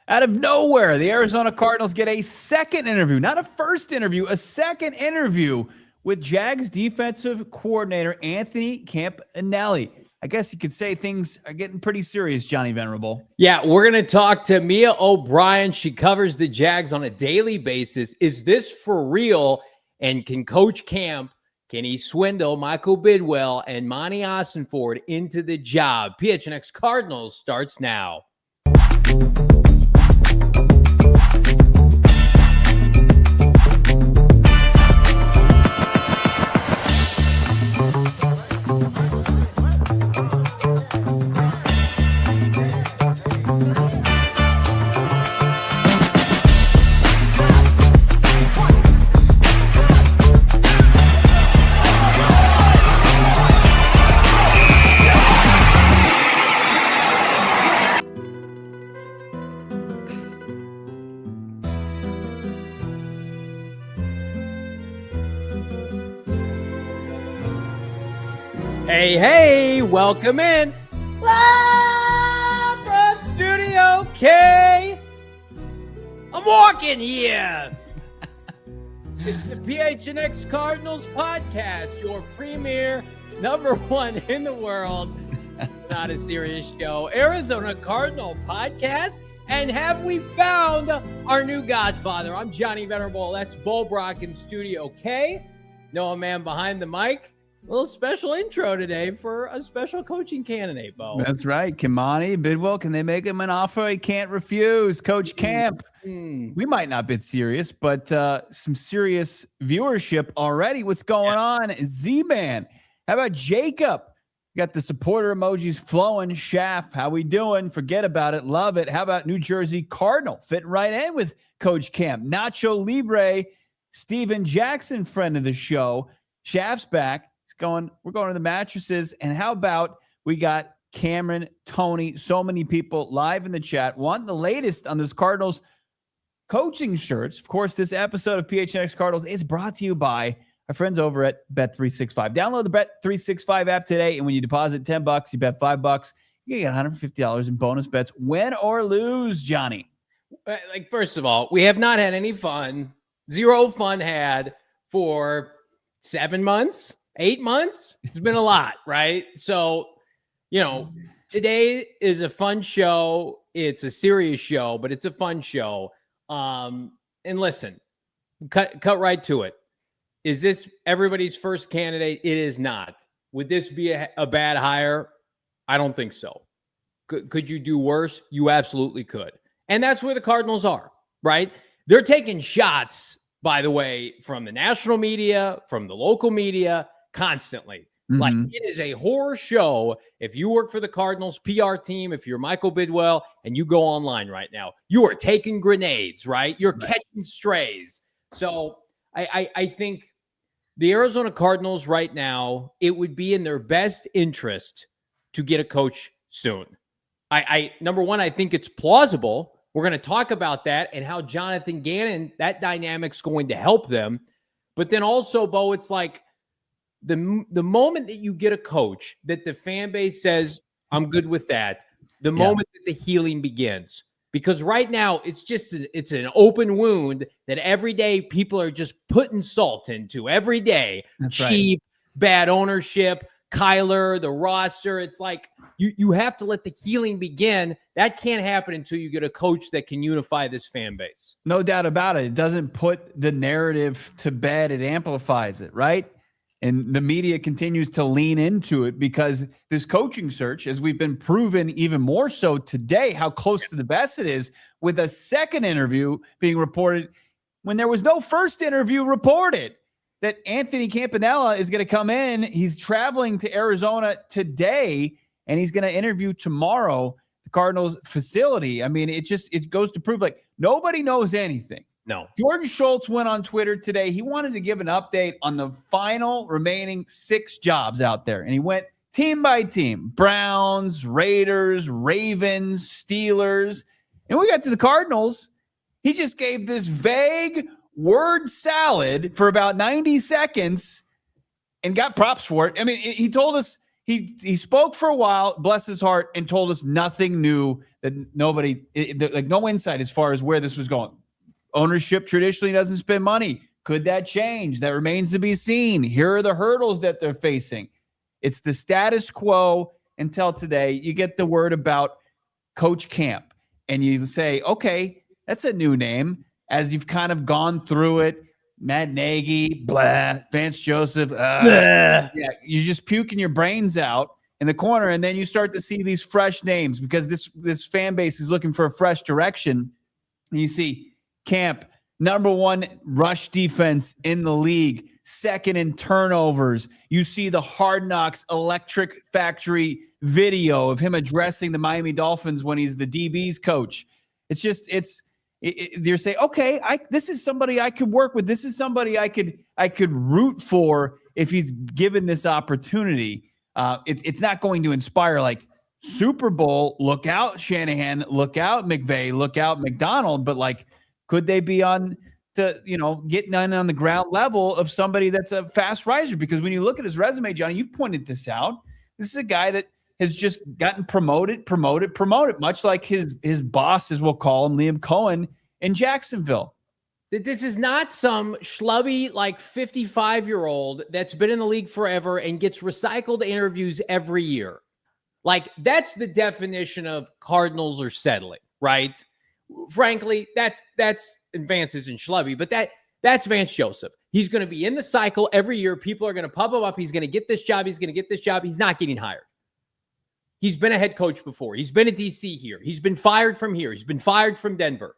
Out of nowhere, the Arizona Cardinals get a second interview, not a first interview, a second interview with Jags defensive coordinator Anthony Campanile. I guess you could say things are getting pretty serious, Johnny Venerable. Yeah, we're going to talk to Mia O'Brien. She covers the Jags on a daily basis. Is this for real? And can Coach Camp, can he swindle Michael Bidwill and Monti Ossenfort into the job? PHNX Cardinals starts now. Hey, welcome in. Live from Studio K. I'm walking here. It's the PHNX Cardinals podcast, your premier, number one in the world, not a serious show, Arizona Cardinal podcast. And have we found our new godfather? I'm Johnny Venerable. That's Brack in Studio K. Noah Man behind the mic. A little special intro today for a special coaching candidate, Bo. That's right. Can Monti Bidwill, can they make him an offer he can't refuse? Coach Camp. We might not be serious, but some serious viewership already. What's going on? Z-Man. How about Jacob? Got the supporter emojis flowing. Shaft, how we doing? Forget about it. Love it. How about New Jersey Cardinal? Fitting right in with Coach Camp. Nacho Libre. Steven Jackson, friend of the show. Shaft's back. We're going to the mattresses. And how about we got Cameron, Tony, so many people live in the chat. Want the latest on this Cardinals coaching shirts. Of course, this episode of PHNX Cardinals is brought to you by our friends over at Bet365. Download the Bet365 app today, and when you deposit $10, you bet $5, you get $150 in bonus bets, win or lose, Johnny. Like, first of all, we have not had any fun. Zero fun had for 7 months. 8 months? It's been a lot, right? So, today is a fun show. It's a serious show, but it's a fun show. And listen, cut right to it. Is this everybody's first candidate? It is not. Would this be a bad hire? I don't think so. Could you do worse? You absolutely could. And that's where the Cardinals are, right? They're taking shots, by the way, from the national media, from the local media, constantly. Like, it is a horror show. If you work for the Cardinals PR team, if you're Michael Bidwill and you go online right now, you are taking grenades, right? You're catching strays. So I think the Arizona Cardinals right now, it would be in their best interest to get a coach soon. Number one, I think it's plausible. We're going to talk about that and how Jonathan Gannon, that dynamic's going to help them. But then also, Bo, it's like, the moment that you get a coach that the fan base says, I'm good with that, the moment that the healing begins. Because right now, it's an open wound that every day people are just putting salt into. Every day. That's cheap, bad ownership, Kyler, the roster. It's like you have to let the healing begin. That can't happen until you get a coach that can unify this fan base. No doubt about it. It doesn't put the narrative to bed. It amplifies it, right? And the media continues to lean into it because this coaching search, as we've been proven even more so today, how close to the best it is, with a second interview being reported when there was no first interview reported, that Anthony Campanile is going to come in. He's traveling to Arizona today, and he's going to interview tomorrow at the Cardinals facility. I mean, it goes to prove, like, nobody knows anything. No. Jordan Schultz went on Twitter today. He wanted to give an update on the final remaining 6 jobs out there. And he went team by team. Browns, Raiders, Ravens, Steelers. And we got to the Cardinals. He just gave this vague word salad for about 90 seconds and got props for it. I mean, he told us, he spoke for a while, bless his heart, and told us nothing new that nobody, like no insight as far as where this was going. Ownership traditionally doesn't spend money. Could that change? That remains to be seen. Here are the hurdles that they're facing. It's the status quo until today. You get the word about Coach Camp, and you say, okay, that's a new name. As you've kind of gone through it, Matt Nagy, blah, Vance Joseph, yeah, you're just puking your brains out in the corner, and then you start to see these fresh names because this fan base is looking for a fresh direction. And you see Camp, number one rush defense in the league, second in turnovers. You see the Hard Knocks Electric Factory video of him addressing the Miami Dolphins when he's the DB's coach. It's just, you're saying, okay, this is somebody I could work with. This is somebody I could root for if he's given this opportunity. It's not going to inspire like Super Bowl, look out Shanahan, look out McVay, look out McDonald, but like, could they be on to, getting on the ground level of somebody that's a fast riser? Because when you look at his resume, Johnny, you've pointed this out. This is a guy that has just gotten promoted, much like his boss, as we'll call him, Liam Cohen in Jacksonville. This is not some schlubby, like 55-year-old that's been in the league forever and gets recycled interviews every year. Like, that's the definition of Cardinals are settling, right? Frankly, that's Vance isn't schlubby, but that's Vance Joseph. He's going to be in the cycle every year. People are going to pump him up. He's going to get this job. He's going to get this job. He's not getting hired. He's been a head coach before. He's been a DC here. He's been fired from here. He's been fired from Denver.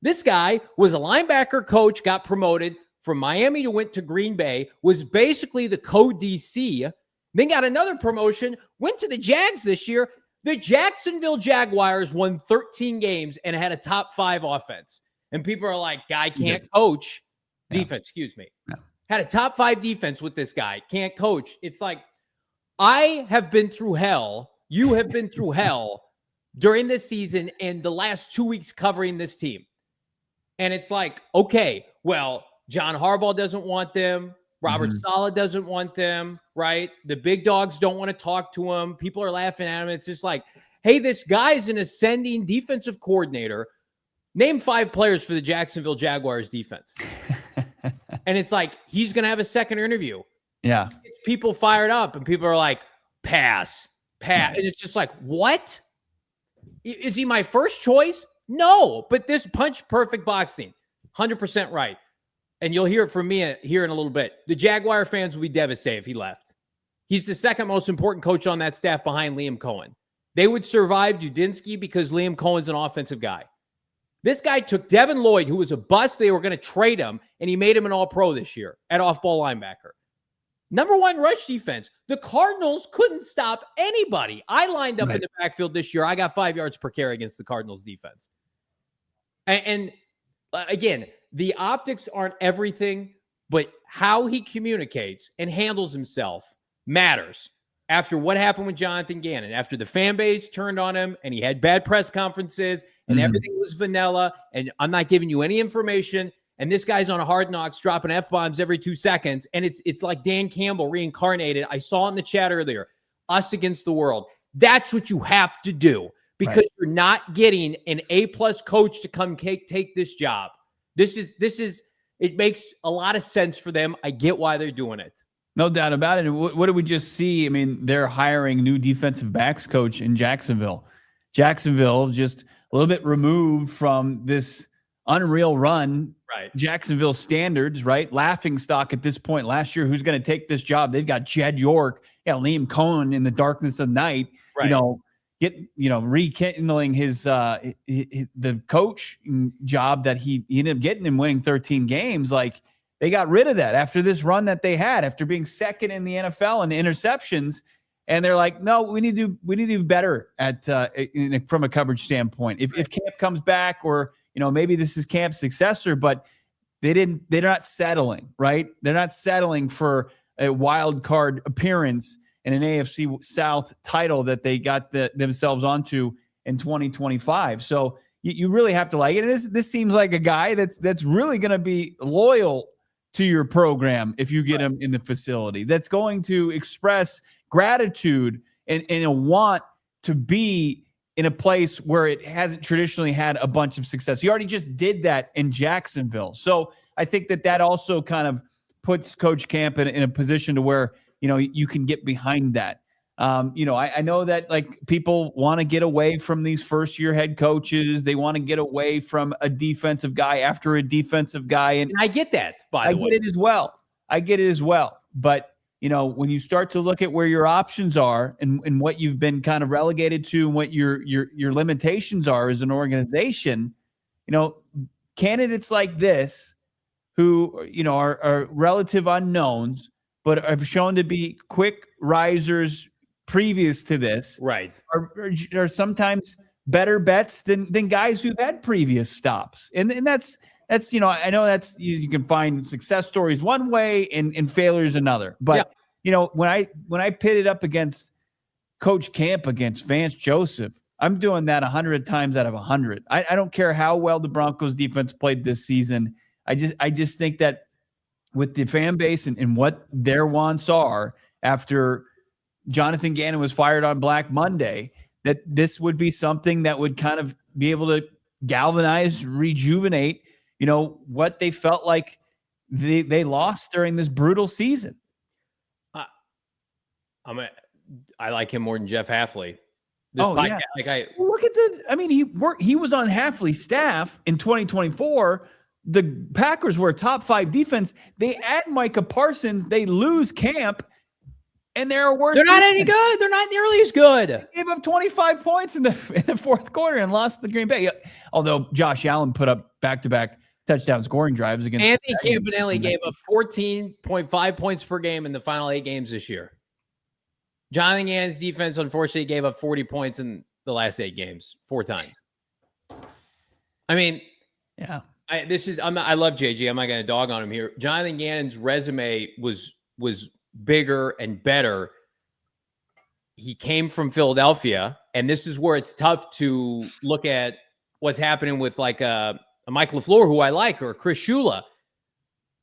This guy was a linebacker coach, got promoted from Miami to went to Green Bay, was basically the co-DC, then got another promotion, went to the Jags this year. The Jacksonville Jaguars won 13 games and had a top 5 offense. And people are like, guy can't coach defense, excuse me. Yeah. Had a top 5 defense with this guy, can't coach. It's like, I have been through hell. You have been through hell during this season and the last 2 weeks covering this team. And it's like, okay, well, John Harbaugh doesn't want them. Robert Saleh doesn't want them, right? The big dogs don't want to talk to him. People are laughing at him. It's just like, hey, this guy's an ascending defensive coordinator. Name 5 players for the Jacksonville Jaguars defense. And it's like, he's going to have a second interview. Yeah. It's people fired up and people are like, pass. And it's just like, what? Is he my first choice? No, but this punch perfect boxing, 100% right. And you'll hear it from me here in a little bit. The Jaguar fans will be devastated if he left. He's the second most important coach on that staff behind Liam Cohen. They would survive Dudinsky because Liam Cohen's an offensive guy. This guy took Devin Lloyd, who was a bust. They were going to trade him, and he made him an all-pro this year at off-ball linebacker. Number 1 rush defense. The Cardinals couldn't stop anybody. I lined up in the backfield this year. I got 5 yards per carry against the Cardinals defense. And again, the optics aren't everything, but how he communicates and handles himself matters. After what happened with Jonathan Gannon, after the fan base turned on him and he had bad press conferences and everything was vanilla and I'm not giving you any information, and this guy's on a Hard Knocks dropping F-bombs every 2 seconds, and it's like Dan Campbell reincarnated. I saw in the chat earlier, us against the world. That's what you have to do because you're not getting an A-plus coach to come take this job. This is it makes a lot of sense for them. I get why they're doing it. No doubt about it. And what did we just see? I mean, they're hiring new defensive backs coach in Jacksonville. Jacksonville just a little bit removed from this unreal run. Right. Jacksonville standards, right? Laughing stock at this point last year. Who's going to take this job? They've got Jed York, Liam Cohen in the darkness of night, right. Rekindling his the coach job that he ended up getting and winning 13 games. Like, they got rid of that after this run that they had, after being second in the NFL in interceptions. And they're like, no, we need to do better at from a coverage standpoint. If Camp comes back, or maybe this is Camp's successor, but they're not settling, right? They're not settling for a wild card appearance in an AFC South title that they got themselves onto in 2025. So you really have to like it. And this seems like a guy that's really going to be loyal to your program if you get him in the facility. That's going to express gratitude and a want to be in a place where it hasn't traditionally had a bunch of success. You already just did that in Jacksonville. So I think that also kind of puts Coach Camp in a position to where, you can get behind that. I know that like people want to get away from these first-year head coaches. They want to get away from a defensive guy after a defensive guy. And I get that, by the way. I get it as well. But, when you start to look at where your options are and what you've been kind of relegated to and what your limitations are as an organization, candidates like this who, are relative unknowns, but have shown to be quick risers previous to this, right, are sometimes better bets than guys who've had previous stops. And that's I know that's you can find success stories one way and failures another. But when I pit it up against Coach Camp against Vance Joseph, I'm doing that 100 times out of 100. I don't care how well the Broncos defense played this season. I just think that with the fan base and what their wants are after Jonathan Gannon was fired on Black Monday, that this would be something that would kind of be able to galvanize, rejuvenate, what they felt like they lost during this brutal season. I like him more than Jeff Hafley. Look at he was on Hafley's staff in 2024. The Packers were a top 5 defense. They add Micah Parsons. They lose Camp, and they're worse. They're not any good. They're not nearly as good. They gave up 25 points in the fourth quarter and lost the Green Bay. Although Josh Allen put up back-to-back touchdown scoring drives against Anthony Campanile gave up 14.5 points per game in the final 8 games this year. Jonathan Gannon's defense, unfortunately, gave up 40 points in the last 8 games 4 times. I mean, yeah. I love JG. I'm not going to dog on him here. Jonathan Gannon's resume was bigger and better. He came from Philadelphia, and this is where it's tough to look at what's happening with like a Mike LaFleur, who I like, or Chris Shula.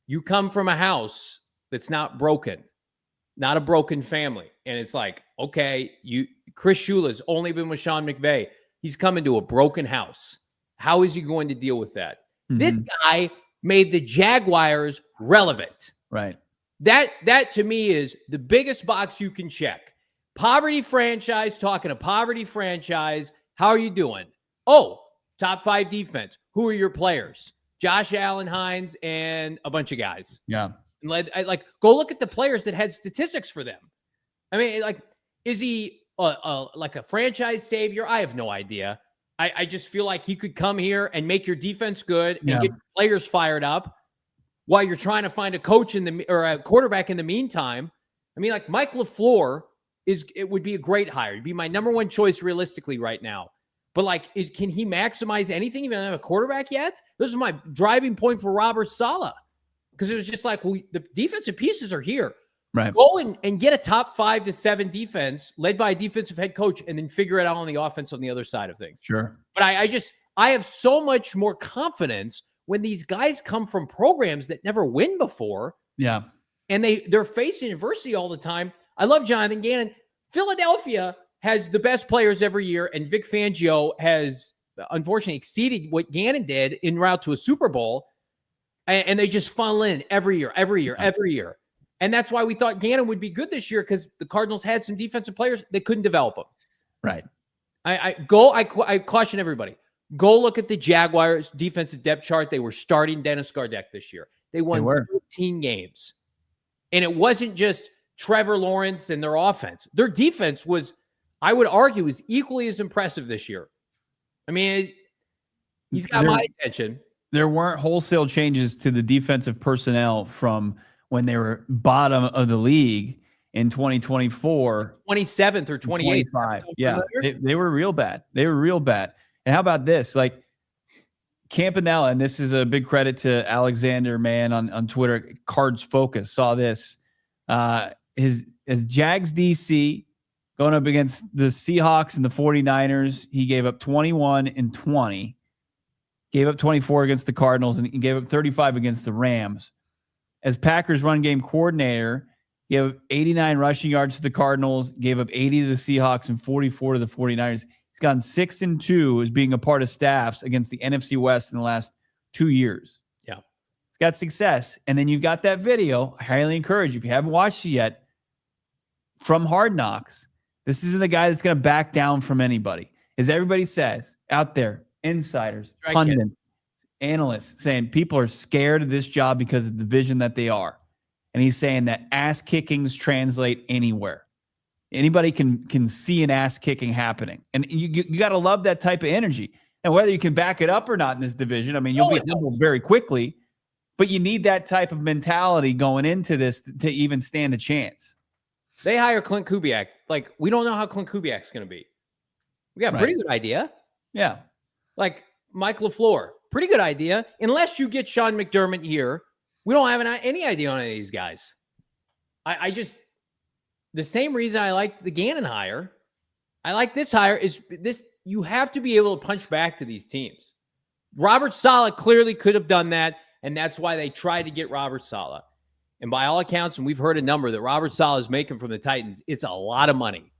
You come from a house that's not broken, not a broken family, and it's like, okay, Chris Shula's only been with Sean McVay. He's coming to a broken house. How is he going to deal with that? Mm-hmm. This guy made the Jaguars relevant. Right. That to me is the biggest box you can check. Poverty franchise, talking to poverty franchise. How are you doing? Oh, top 5 defense. Who are your players? Josh Allen, Hines, and a bunch of guys. Yeah. And go look at the players that had statistics for them. I mean, is he like a franchise savior? I have no idea. I just feel like he could come here and make your defense good and get your players fired up while you're trying to find a coach or a quarterback in the meantime. I mean, like Mike LaFleur it would be a great hire. It'd be my number 1 choice realistically right now. But can he maximize anything? Even have a quarterback yet? This is my driving point for Robert Saleh, because it was just like, the defensive pieces are here. Right. Go and get a top 5 to 7 defense led by a defensive head coach, and then figure it out on the offense on the other side of things. Sure. But I have so much more confidence when these guys come from programs that never win before. Yeah. And they're facing adversity all the time. I love Jonathan Gannon. Philadelphia has the best players every year, and Vic Fangio has unfortunately exceeded what Gannon did en route to a Super Bowl. And they just funnel in every year. And that's why we thought Gannon would be good this year, because the Cardinals had some defensive players. They couldn't develop them. Right. I caution everybody. Go look at the Jaguars defensive depth chart. They were starting Dennis Gardeck this year. They won 13 games. And it wasn't just Trevor Lawrence and their offense. Their defense was, I would argue, is equally as impressive this year. I mean, he's got my attention. There weren't wholesale changes to the defensive personnel from when they were bottom of the league in 2024. 27th or 28th. Yeah, they were real bad. And how about this? Like Campanile, and this is a big credit to Alexander, man, on Twitter, Cards Focus, saw this. His Jags DC going up against the Seahawks and the 49ers, he gave up 21 and 20. Gave up 24 against the Cardinals, and he gave up 35 against the Rams. As Packers run game coordinator, he gave 89 rushing yards to the Cardinals, gave up 80 to the Seahawks and 44 to the 49ers. He's gone 6-2 as being a part of staffs against the NFC West in the last 2 years. Yeah. He's got success. And then you've got that video. I highly encourage you, if you haven't watched it yet, from Hard Knocks. This isn't the guy that's going to back down from anybody. As everybody says out there, insiders, pundits, analysts saying people are scared of this job because of the division that they are. And he's saying that ass kickings translate anywhere. Anybody can see an ass kicking happening. And you got to love that type of energy. And whether you can back it up or not in this division, I mean, you'll be humbled very quickly, but you need that type of mentality going into this to even stand a chance. They hire Clint Kubiak. Like, we don't know how Clint Kubiak's going to be. We got a pretty good idea. Yeah. Like, Mike LaFleur, pretty good idea. Unless you get Sean McDermott here, we don't have any idea on any of these guys. I just, the same reason I like the Gannon hire, I like this hire is this, you have to be able to punch back to these teams. Robert Saleh clearly could have done that, and that's why they tried to get Robert Saleh. And by all accounts, and we've heard a number that Robert Saleh is making from the Titans, it's a lot of money.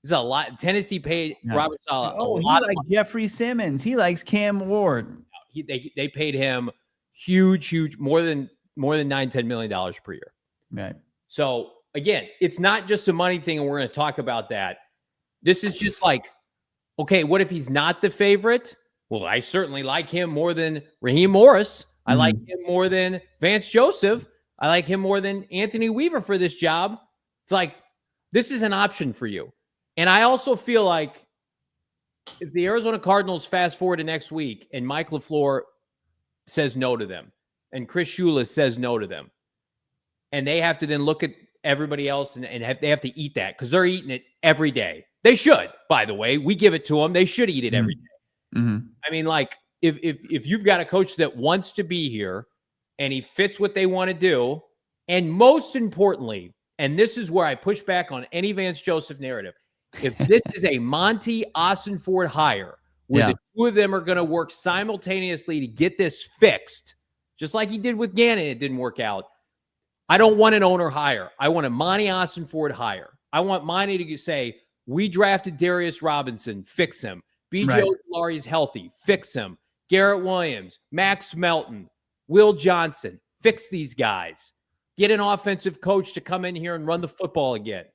It's a lot. Tennessee paid Robert Saleh a lot of money. Jeffrey Simmons. He likes Cam Ward. They paid him huge, more than $9-10 million per year. Right. So again, it's not just a money thing, and we're going to talk about that. This is just like, okay, what if he's not the favorite? Well, I certainly like him more than Raheem Morris. I like him more than Vance Joseph. I like him more than Anthony Weaver for this job. It's like, this is an option for you. And I also feel like if the Arizona Cardinals fast forward to next week and Mike LaFleur says no to them and Chris Shula says no to them, and they have to then look at everybody else and they have to eat that because they're eating it every day. They should, by the way. We give it to them. They should eat it every day. I mean, like, if you've got a coach that wants to be here and he fits what they want to do, and most importantly, and this is where I push back on any Vance Joseph narrative, if this is a Monti Ossenfort hire where the two of them are going to work simultaneously to get this fixed, just like he did with Gannon, it didn't work out. I don't want an owner hire. I want a Monti Ossenfort hire. I want Monty to say, we drafted Darius Robinson, fix him. B.J. Ojulari is healthy, fix him. Garrett Williams, Max Melton, Will Johnson, fix these guys. Get an offensive coach to come in here and run the football again.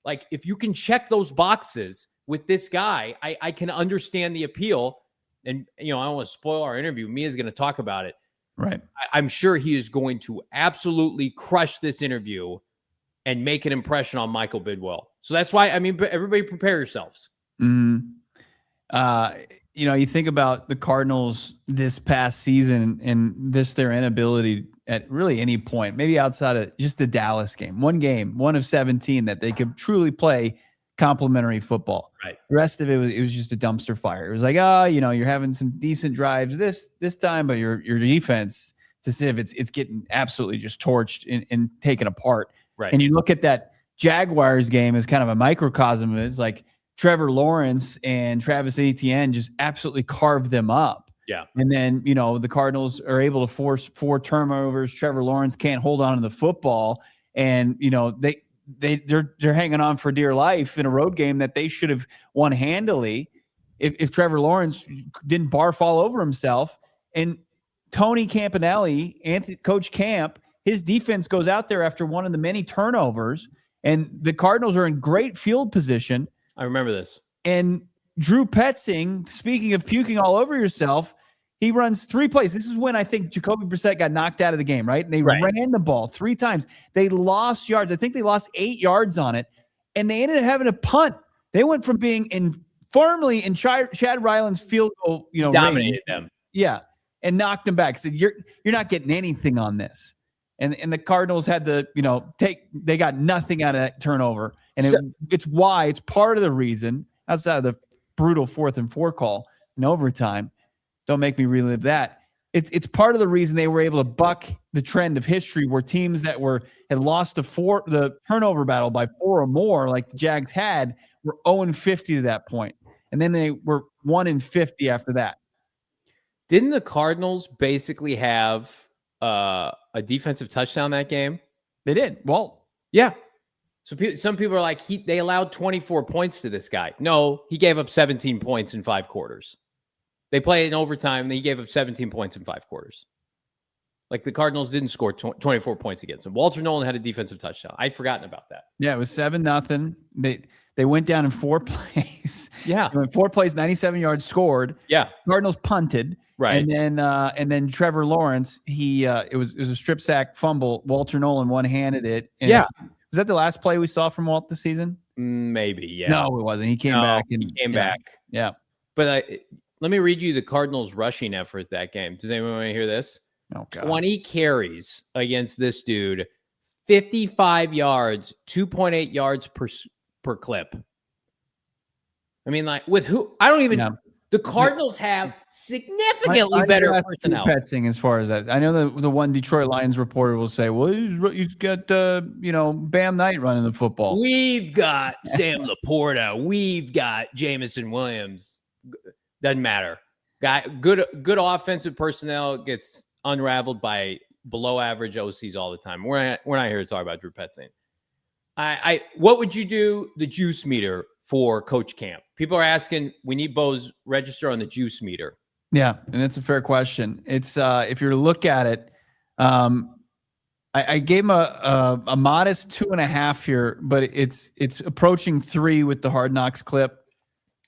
Like, if you can check those boxes with this guy, I can understand the appeal. And, I don't want to spoil our interview. Mia's going to talk about it. Right. I'm sure he is going to absolutely crush this interview and make an impression on Michael Bidwill. So that's why, everybody prepare yourselves. You think about the Cardinals this past season and their inability at really any point, maybe outside of just the Dallas game, one of 17 that they could truly play complimentary football. Right. The rest of it was just a dumpster fire. It was like, you're having some decent drives this time, but your defense, it's as if it's getting absolutely just torched and taken apart. Right. And you look at that Jaguars game as kind of a microcosm of it. It's like Trevor Lawrence and Travis Etienne just absolutely carved them up. Yeah. And then, the Cardinals are able to force 4 turnovers. Trevor Lawrence can't hold on to the football. And, they're hanging on for dear life in a road game that they should have won handily if Trevor Lawrence didn't barf all over himself. And Tony Campanile, Coach Camp, his defense goes out there after one of the many turnovers, and the Cardinals are in great field position. I remember this. And Drew Petzing, speaking of puking all over yourself, he runs 3 plays. This is when I think Jacoby Brissett got knocked out of the game, right? And they ran the ball 3 times. They lost yards. I think they lost 8 yards on it, and they ended up having a punt. They went from being firmly in Chad Ryland's field goal, dominated them. Yeah, and knocked them back. Said, you're not getting anything on this. And the Cardinals had to, they got nothing out of that turnover. And it's part of the reason, outside of the brutal 4th and 4 call in overtime, don't make me relive that. It's part of the reason they were able to buck the trend of history where teams that had lost the turnover battle by 4 or more, like the Jags had, were 0-50 to that point. And then they were 1-50 after that. Didn't the Cardinals basically have a defensive touchdown that game? They did. Well, yeah. So some people are like, they allowed 24 points to this guy. No, he gave up 17 points in 5 quarters. They played in overtime, and he gave up 17 points in 5 quarters. Like the Cardinals didn't score 24 points against him. Walter Nolan had a defensive touchdown. I'd forgotten about that. Yeah, it was 7-0. They went down in 4 plays. Yeah. In 4 plays, 97 yards scored. Yeah. Cardinals punted. Right. And then Trevor Lawrence, it was a strip sack fumble. Walter Nolan one-handed it. And yeah. Was that the last play we saw from Walt this season? Maybe, yeah. No, it wasn't. He came back. He came back. Yeah. But let me read you the Cardinals rushing effort that game. Does anyone want to hear this? Oh, God. 20 carries against this dude, 55 yards, 2.8 yards per clip. I mean, like, with who? I don't even. Yeah. The Cardinals have significantly better personnel. Petzing as far as that. I know the one Detroit Lions reporter will say, well, you've got, Bam Knight running the football. We've got Sam Laporta. We've got Jamison Williams. Doesn't matter. Good offensive personnel gets unraveled by below average OCs all the time. We're not here to talk about Drew Petzing. What would you do the juice meter for Coach Camp? People are asking, we need Bo's register on the juice meter. Yeah, and that's a fair question. It's if you look at it, I gave him a modest 2.5 here, but it's approaching 3 with the Hard Knocks clip.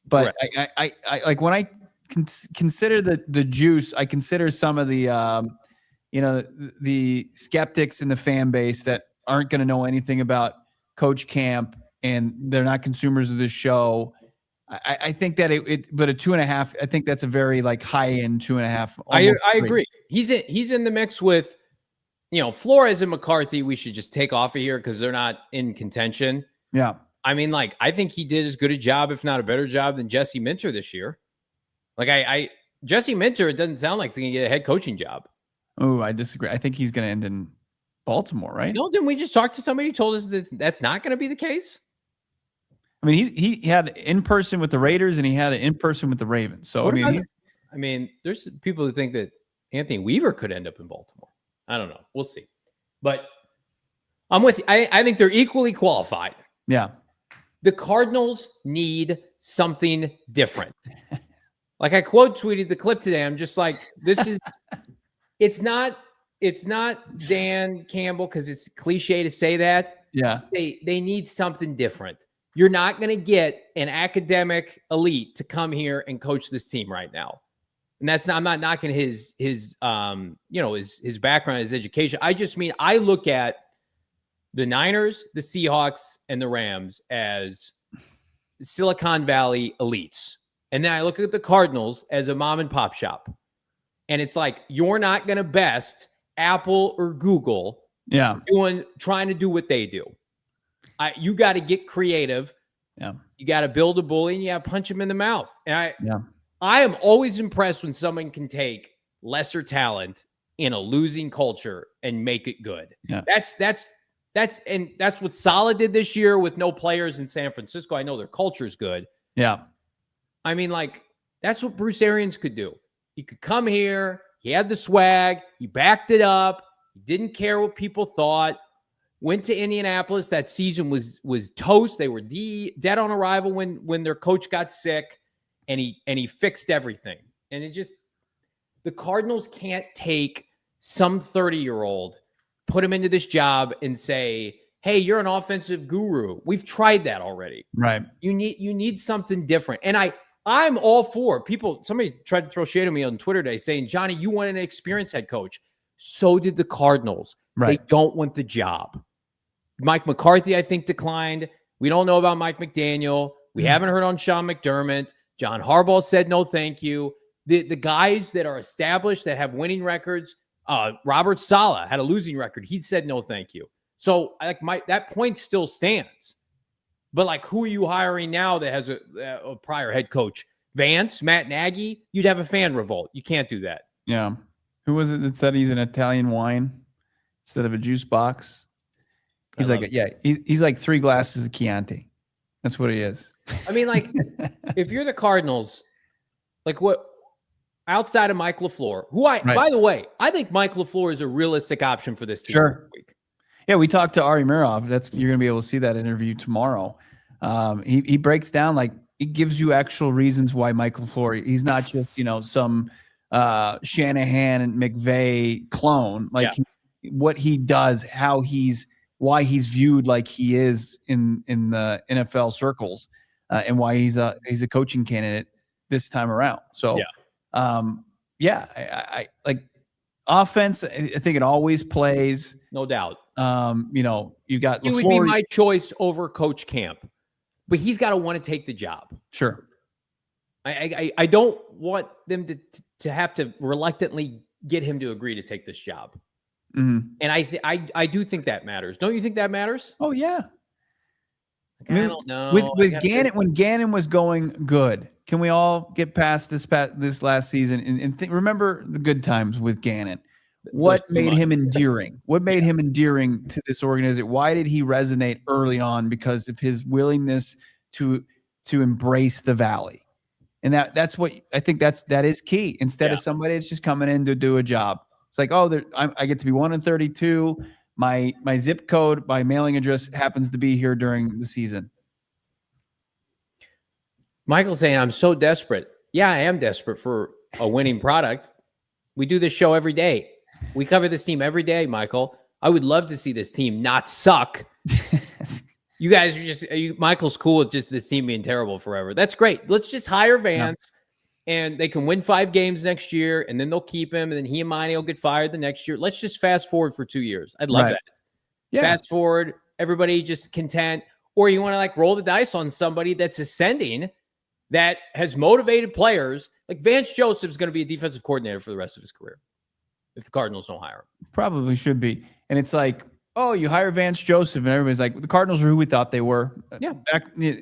But I like when I consider the juice, I consider some of the the skeptics in the fan base that aren't going to know anything about Coach Camp and they're not consumers of this show. I think that but a 2.5, I think that's a very like high end 2.5. I agree. He's in the mix with, Flores and McCarthy. We should just take off of here because they're not in contention. Yeah. I mean, like, I think he did as good a job, if not a better job, than Jesse Minter this year. Like, Jesse Minter, it doesn't sound like he's going to get a head coaching job. Oh, I disagree. I think he's going to end in Baltimore, right? No, didn't we just talk to somebody who told us that's not going to be the case? I mean, he had in person with the Raiders and he had it in person with the Ravens. So there's people who think that Anthony Weaver could end up in Baltimore. I don't know. We'll see. But I'm with you. I think they're equally qualified. Yeah. The Cardinals need something different. Like I quote tweeted the clip today. I'm just like, this is it's not Dan Campbell because it's cliche to say that. Yeah. They need something different. You're not going to get an academic elite to come here and coach this team right now. And that's not, I'm not knocking his background, his education. I just mean, I look at the Niners, the Seahawks, and the Rams as Silicon Valley elites. And then I look at the Cardinals as a mom and pop shop. And it's like, you're not going to best Apple or Google trying to do what they do. You got to get creative. Yeah. You got to build a bully and you got to punch him in the mouth. And I am always impressed when someone can take lesser talent in a losing culture and make it good. Yeah. That's what Saleh did this year with no players in San Francisco. I know their culture is good. Yeah. I mean, like, that's what Bruce Arians could do. He could come here. He had the swag. He backed it up. He didn't care what people thought. Went to Indianapolis. That season was toast. They were dead on arrival when their coach got sick, and he fixed everything. And the Cardinals can't take some 30-year-old, put him into this job, and say, "Hey, you're an offensive guru." We've tried that already. Right. You need something different. And I'm all for people. Somebody tried to throw shade at me on Twitter today saying, "Johnny, you want an experienced head coach." So did the Cardinals. Right. They don't want the job. Mike McCarthy, I think, declined. We don't know about Mike McDaniel. We haven't heard on Sean McDermott. John Harbaugh said no thank you. The guys that are established that have winning records, Robert Saleh had a losing record. He said no thank you. So that point still stands. But like, who are you hiring now that has a prior head coach? Vance, Matt Nagy? You'd have a fan revolt. You can't do that. Yeah. Who was it that said he's an Italian wine instead of a juice box? He's he's like 3 glasses of Chianti. That's what he is. I mean, like, if you're the Cardinals, like what outside of Mike LaFleur, by the way, I think Mike LaFleur is a realistic option for this team. Sure. Yeah, we talked to Ari Mirov. You're going to be able to see that interview tomorrow. He breaks down, like, it gives you actual reasons why Michael LaFleur, he's not just, some Shanahan and McVay clone. Like, what he does, why he's viewed like he is in the NFL circles, and why he's a coaching candidate this time around. So, I like offense. I think it always plays, no doubt. You've got he LaFleur. Would be my choice over Coach Camp, but he's got to want to take the job. Sure. I don't want them to have to reluctantly get him to agree to take this job. Mm-hmm. And I do think that matters. Don't you think that matters? Oh yeah. I don't know. With Gannon, when Gannon was going good, can we all get past this last season and remember the good times with Gannon? What made him endearing? What made him endearing to this organization? Why did he resonate early on? Because of his willingness to embrace the valley. And that's what I think that is key. Instead of somebody that's just coming in to do a job. It's like, I get to be 1 in 32. My zip code, my mailing address happens to be here during the season. Michael's saying, I'm so desperate. Yeah, I am desperate for a winning product. We do this show every day. We cover this team every day, Michael. I would love to see this team not suck. You guys are Michael's cool with just this team being terrible forever. That's great. Let's just hire Vance and they can win 5 games next year and then they'll keep him and then he and Monty will get fired the next year. Let's just fast forward for 2 years. I'd love that. Yeah. Fast forward, everybody just content. Or you want to like roll the dice on somebody that's ascending that has motivated players. Like Vance Joseph's going to be a defensive coordinator for the rest of his career if the Cardinals don't hire him. Probably should be. And it's like, oh, you hire Vance Joseph, and everybody's like, the Cardinals are who we thought they were. Yeah.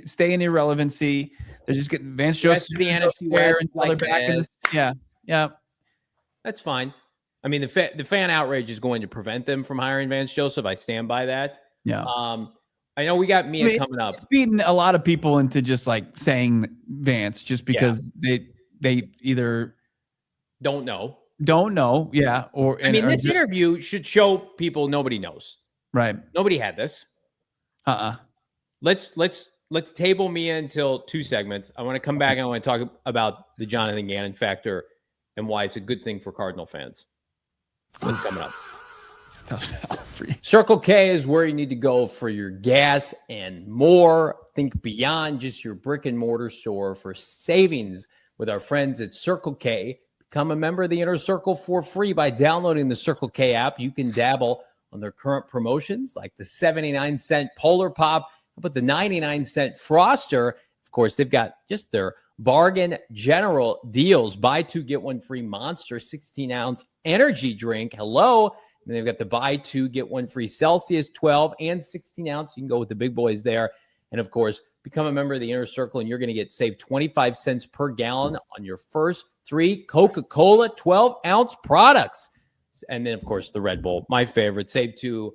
Stay in irrelevancy. They're just getting Vance Joseph to the NFC West. Like back in the, yeah. That's fine. I mean, the fan outrage is going to prevent them from hiring Vance Joseph. I stand by that. Yeah. I know we got Mia coming up. It's beating a lot of people into just like saying Vance just because they either don't know. Yeah. Or this interview should show people nobody knows. Right. Nobody had this. Let's table Mia until 2 segments. I want to come back and I want to talk about the Jonathan Gannon factor and why it's a good thing for Cardinal fans. What's coming up? It's a tough sell for you. Circle K is where you need to go for your gas and more. Think beyond just your brick and mortar store for savings with our friends at Circle K. Become a member of the Inner Circle for free by downloading the Circle K app. You can dabble on their current promotions like the 79-cent Polar Pop, but the 99-cent Froster. Of course, they've got just their bargain general deals. Buy 2, get 1 free Monster 16-ounce energy drink. Hello. And they've got the buy 2, get 1 free Celsius 12 and 16-ounce. You can go with the big boys there. And, of course, become a member of the Inner Circle, and you're going to get saved 25 cents per gallon on your first 3 Coca-Cola 12-ounce products. And then, of course, the Red Bull, my favorite. Save 2,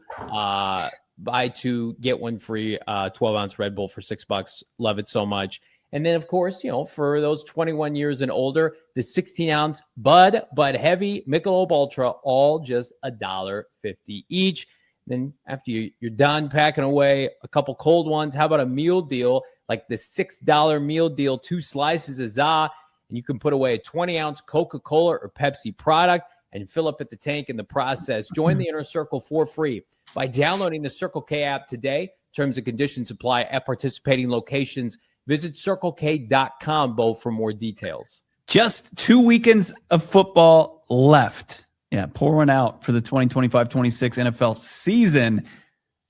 buy 2, get 1 free 12-ounce Red Bull for $6. Love it so much. And then, of course, for those 21 years and older, the 16-ounce Bud Heavy, Michelob Ultra, all just $1.50 each. Then after you're done packing away a couple cold ones, how about a meal deal like the $6 meal deal, 2 slices of za, and you can put away a 20-ounce Coca-Cola or Pepsi product and fill up at the tank in the process. Join the Inner Circle for free by downloading the Circle K app today. Terms and conditions apply at participating locations. Visit CircleK.com, Bo, for more details. Just 2 weekends of football left. Yeah, pour one out for the 2025-26 NFL season.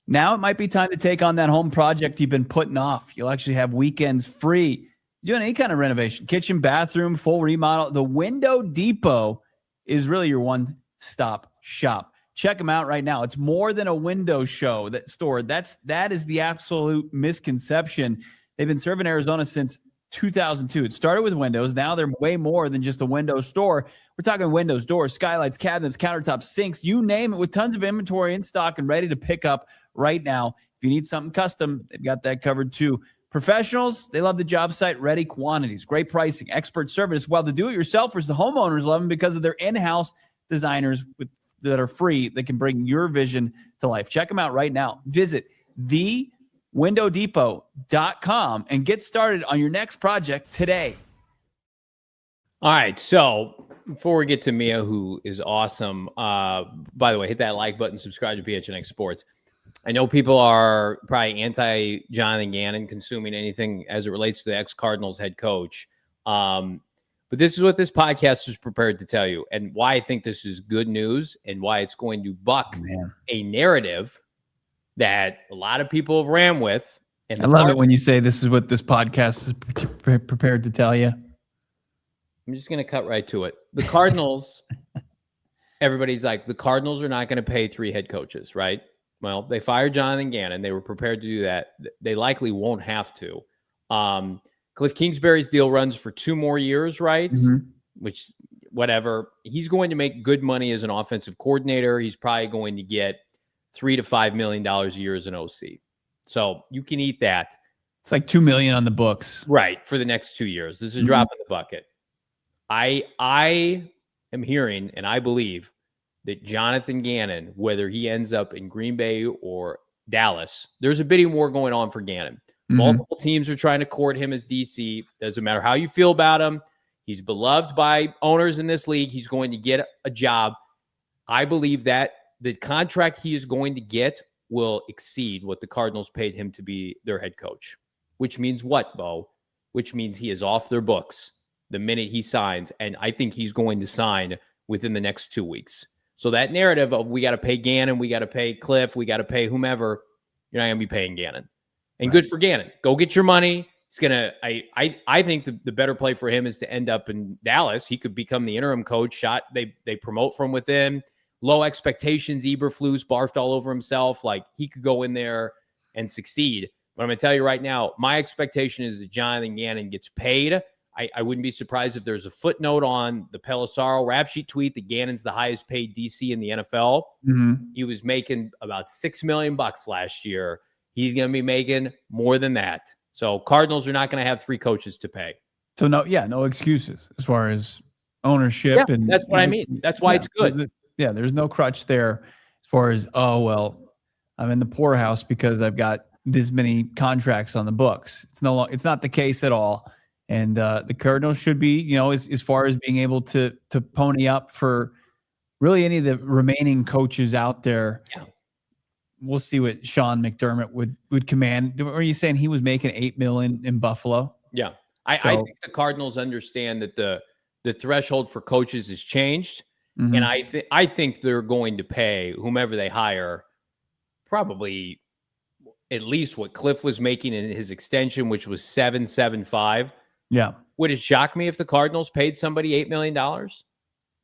Now it might be time to take on that home project you've been putting off. You'll actually have weekends free. Doing any kind of renovation, kitchen, bathroom, full remodel. The Window Depot is really your one-stop shop. Check them out right now. It's more than a window show store. That is the absolute misconception. They've been serving Arizona since 2002. It started with windows. Now they're way more than just a window store. We're talking windows, doors, skylights, cabinets, countertops, sinks, you name it, with tons of inventory in stock and ready to pick up right now. If you need something custom, they've got that covered too. Professionals, they love the job site ready quantities, great pricing, expert service. While the do-it-yourselfers, the homeowners love them because of their in-house designers with that are free that can bring your vision to life. Check them out right now. Visit thewindowdepot.com and get started on your next project today. All right, so before we get to Mia, who is awesome, by the way, hit that like button, subscribe to PHNX Sports. I know people are probably anti-Jonathan Gannon consuming anything as it relates to the ex-Cardinals head coach. But this is what this podcast is prepared to tell you, and why I think this is good news and why it's going to buck a narrative that a lot of people have ran with. And I love it when you say this is what this podcast is prepared to tell you. I'm just going to cut right to it. The Cardinals, everybody's like, the Cardinals are not going to pay 3 head coaches, right? Well, they fired Jonathan Gannon. They were prepared to do that. They likely won't have to. Cliff Kingsbury's deal runs for 2 more years, right? Mm-hmm. Which, whatever. He's going to make good money as an offensive coordinator. He's probably going to get $3 to $5 million a year as an OC. So you can eat that. It's like $2 million on the books. Right, for the next 2 years. This is a drop in the bucket. I am hearing, and I believe, that Jonathan Gannon, whether he ends up in Green Bay or Dallas, there's a bidding war going on for Gannon. Mm-hmm. Multiple teams are trying to court him as DC. Doesn't matter how you feel about him. He's beloved by owners in this league. He's going to get a job. I believe that the contract he is going to get will exceed what the Cardinals paid him to be their head coach. Which means what, Bo? Which means he is off their books the minute he signs, and I think he's going to sign within the next 2 weeks. So that narrative of we got to pay Gannon, we got to pay Cliff, we got to pay whomever, you're not going to be paying Gannon. And Good for Gannon. Go get your money. He's going to I think the better play for him is to end up in Dallas. He could become the interim coach. They promote from within. Low expectations, Eberflus barfed all over himself. Like, he could go in there and succeed. But I'm going to tell you right now, my expectation is that Jonathan Gannon gets paid. I wouldn't be surprised if there's a footnote on the Pelissaro rap sheet tweet that Gannon's the highest paid DC in the NFL. Mm-hmm. He was making about $6 million last year. He's going to be making more than that. So Cardinals are not going to have 3 coaches to pay. So no excuses as far as ownership. Yeah, and that's what I mean. That's why it's good. There's no crutch there as far as, oh, well, I'm in the poorhouse because I've got this many contracts on the books. It's not the case at all. And the Cardinals should be, as far as being able to pony up for really any of the remaining coaches out there. Yeah. We'll see what Sean McDermott would command. Are you saying he was making $8 million in Buffalo? Yeah. I think the Cardinals understand that the threshold for coaches has changed. Mm-hmm. And I think they're going to pay whomever they hire probably at least what Cliff was making in his extension, which was $7.75. Yeah. Would it shock me if the Cardinals paid somebody $8 million?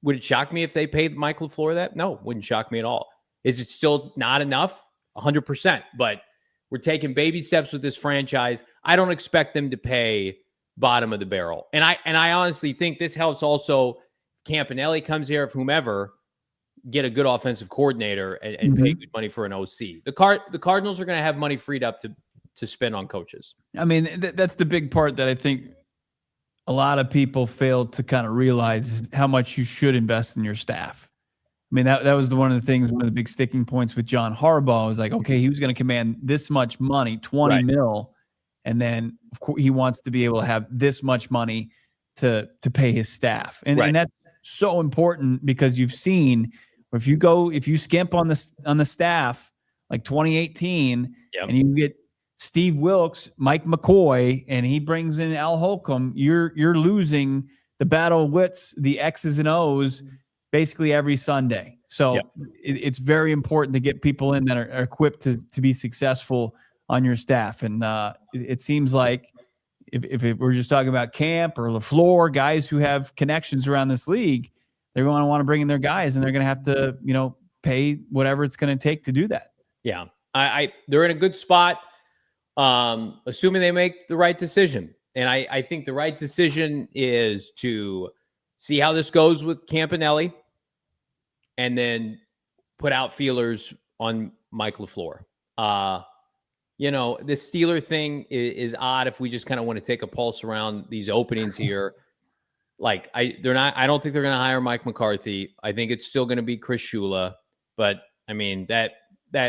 Would it shock me if they paid Mike LaFleur that? No, wouldn't shock me at all. Is it still not enough? 100%. But we're taking baby steps with this franchise. I don't expect them to pay bottom of the barrel. And I honestly think this helps also. Campanile comes here, if whomever, get a good offensive coordinator and mm-hmm. pay good money for an OC. The Cardinals are going to have money freed up to spend on coaches. I mean, that's the big part that I think a lot of people fail to kind of realize is how much you should invest in your staff. I mean, that was one of the big sticking points with John Harbaugh was like, okay, he was going to command this much money, 20 mil. And then of course he wants to be able to have this much money to pay his staff. And that's so important because you've seen if you skimp on the staff like 2018 and you get Steve Wilkes, Mike McCoy, and he brings in Al Holcomb, you're losing the battle of wits, the X's and O's basically every Sunday. So it's very important to get people in that are equipped to be successful on your staff. And it seems like if we're just talking about Camp or LaFleur, guys who have connections around this league, they're going to want to bring in their guys, and they're going to have to, pay whatever it's going to take to do that. Yeah, they're in a good spot, assuming they make the right decision. And I think the right decision is to see how this goes with Campanile, and then put out feelers on Mike LaFleur. This Steeler thing is odd if we just kind of want to take a pulse around these openings here. like I don't think they're going to hire Mike McCarthy. I think it's still going to be Chris Shula. But I mean, that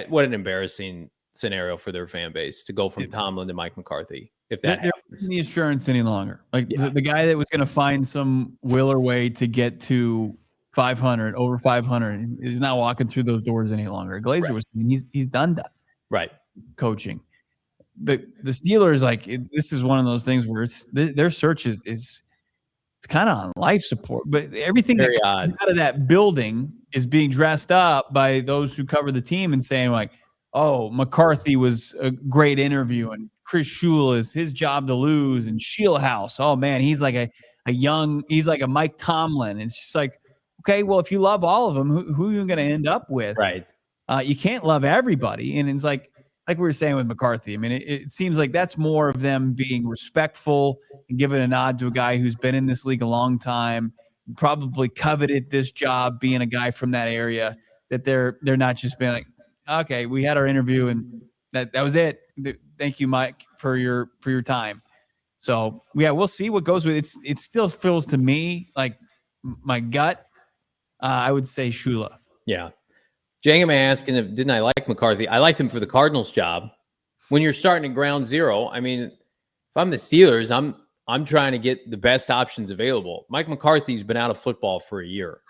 what an embarrassing scenario for their fan base to go from Tomlin to Mike McCarthy. If that there happens, isn't the assurance any longer. Like Yeah. the guy that was going to find some will or way to get to 500, over 500, is not walking through those doors any longer. Glazer was saying he's done right. coaching. The Steelers, this is one of those things where their search is it's kind of on life support, but everything Very that comes out of that building is being dressed up by those who cover the team and saying like, oh, McCarthy was a great interview and Chris Shula is his job to lose, and Shieldhouse, oh man, he's like he's like a Mike Tomlin. It's just like, okay, well, if you love all of them, who are you going to end up with? Right. You can't love everybody. And it's like we were saying with McCarthy, I mean, it seems like that's more of them being respectful and giving a nod to a guy who's been in this league a long time, probably coveted this job being a guy from that area, that they're not just being like, okay, we had our interview and that was it. Thank you, Mike, for your time. So yeah, we'll see what goes with it. It still feels to me like my gut. I would say Shula. Yeah. Jangham asking didn't I like McCarthy? I liked him for the Cardinals job. When you're starting at ground zero, I mean, if I'm the Steelers, I'm trying to get the best options available. Mike McCarthy's been out of football for a year.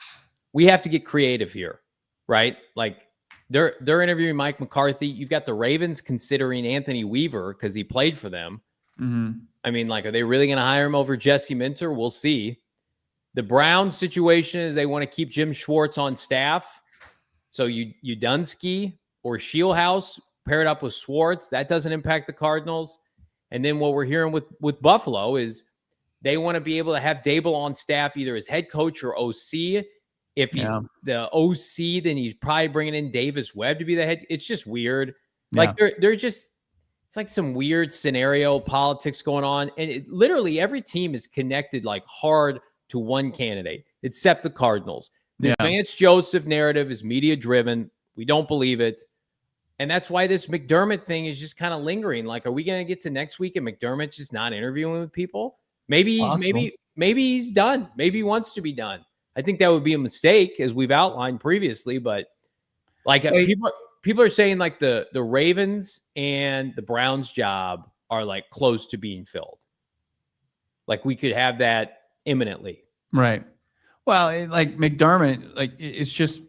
We have to get creative here, right? Like they're interviewing Mike McCarthy. You've got the Ravens considering Anthony Weaver because he played for them. Mm-hmm. I mean, like, are they really going to hire him over Jesse Minter? We'll see. The Browns situation is they want to keep Jim Schwartz on staff. So you Dunsky or Shieldhouse paired up with Schwartz, that doesn't impact the Cardinals. And then what we're hearing with Buffalo is they want to be able to have Dable on staff either as head coach or OC. If he's the OC, then he's probably bringing in Davis Webb to be the head. It's just weird. Like they're just, it's like some weird scenario politics going on. And literally every team is connected like hard to one candidate, except the Cardinals. The Vance Joseph narrative is media driven. We don't believe it. And that's why this McDermott thing is just kind of lingering. Like, are we going to get to next week and McDermott's just not interviewing with people? Maybe he's done. Maybe he wants to be done. I think that would be a mistake, as we've outlined previously. But like people are saying like the Ravens and the Browns job are like close to being filled. Like we could have that imminently. Right. Well, like McDermott, like it's just,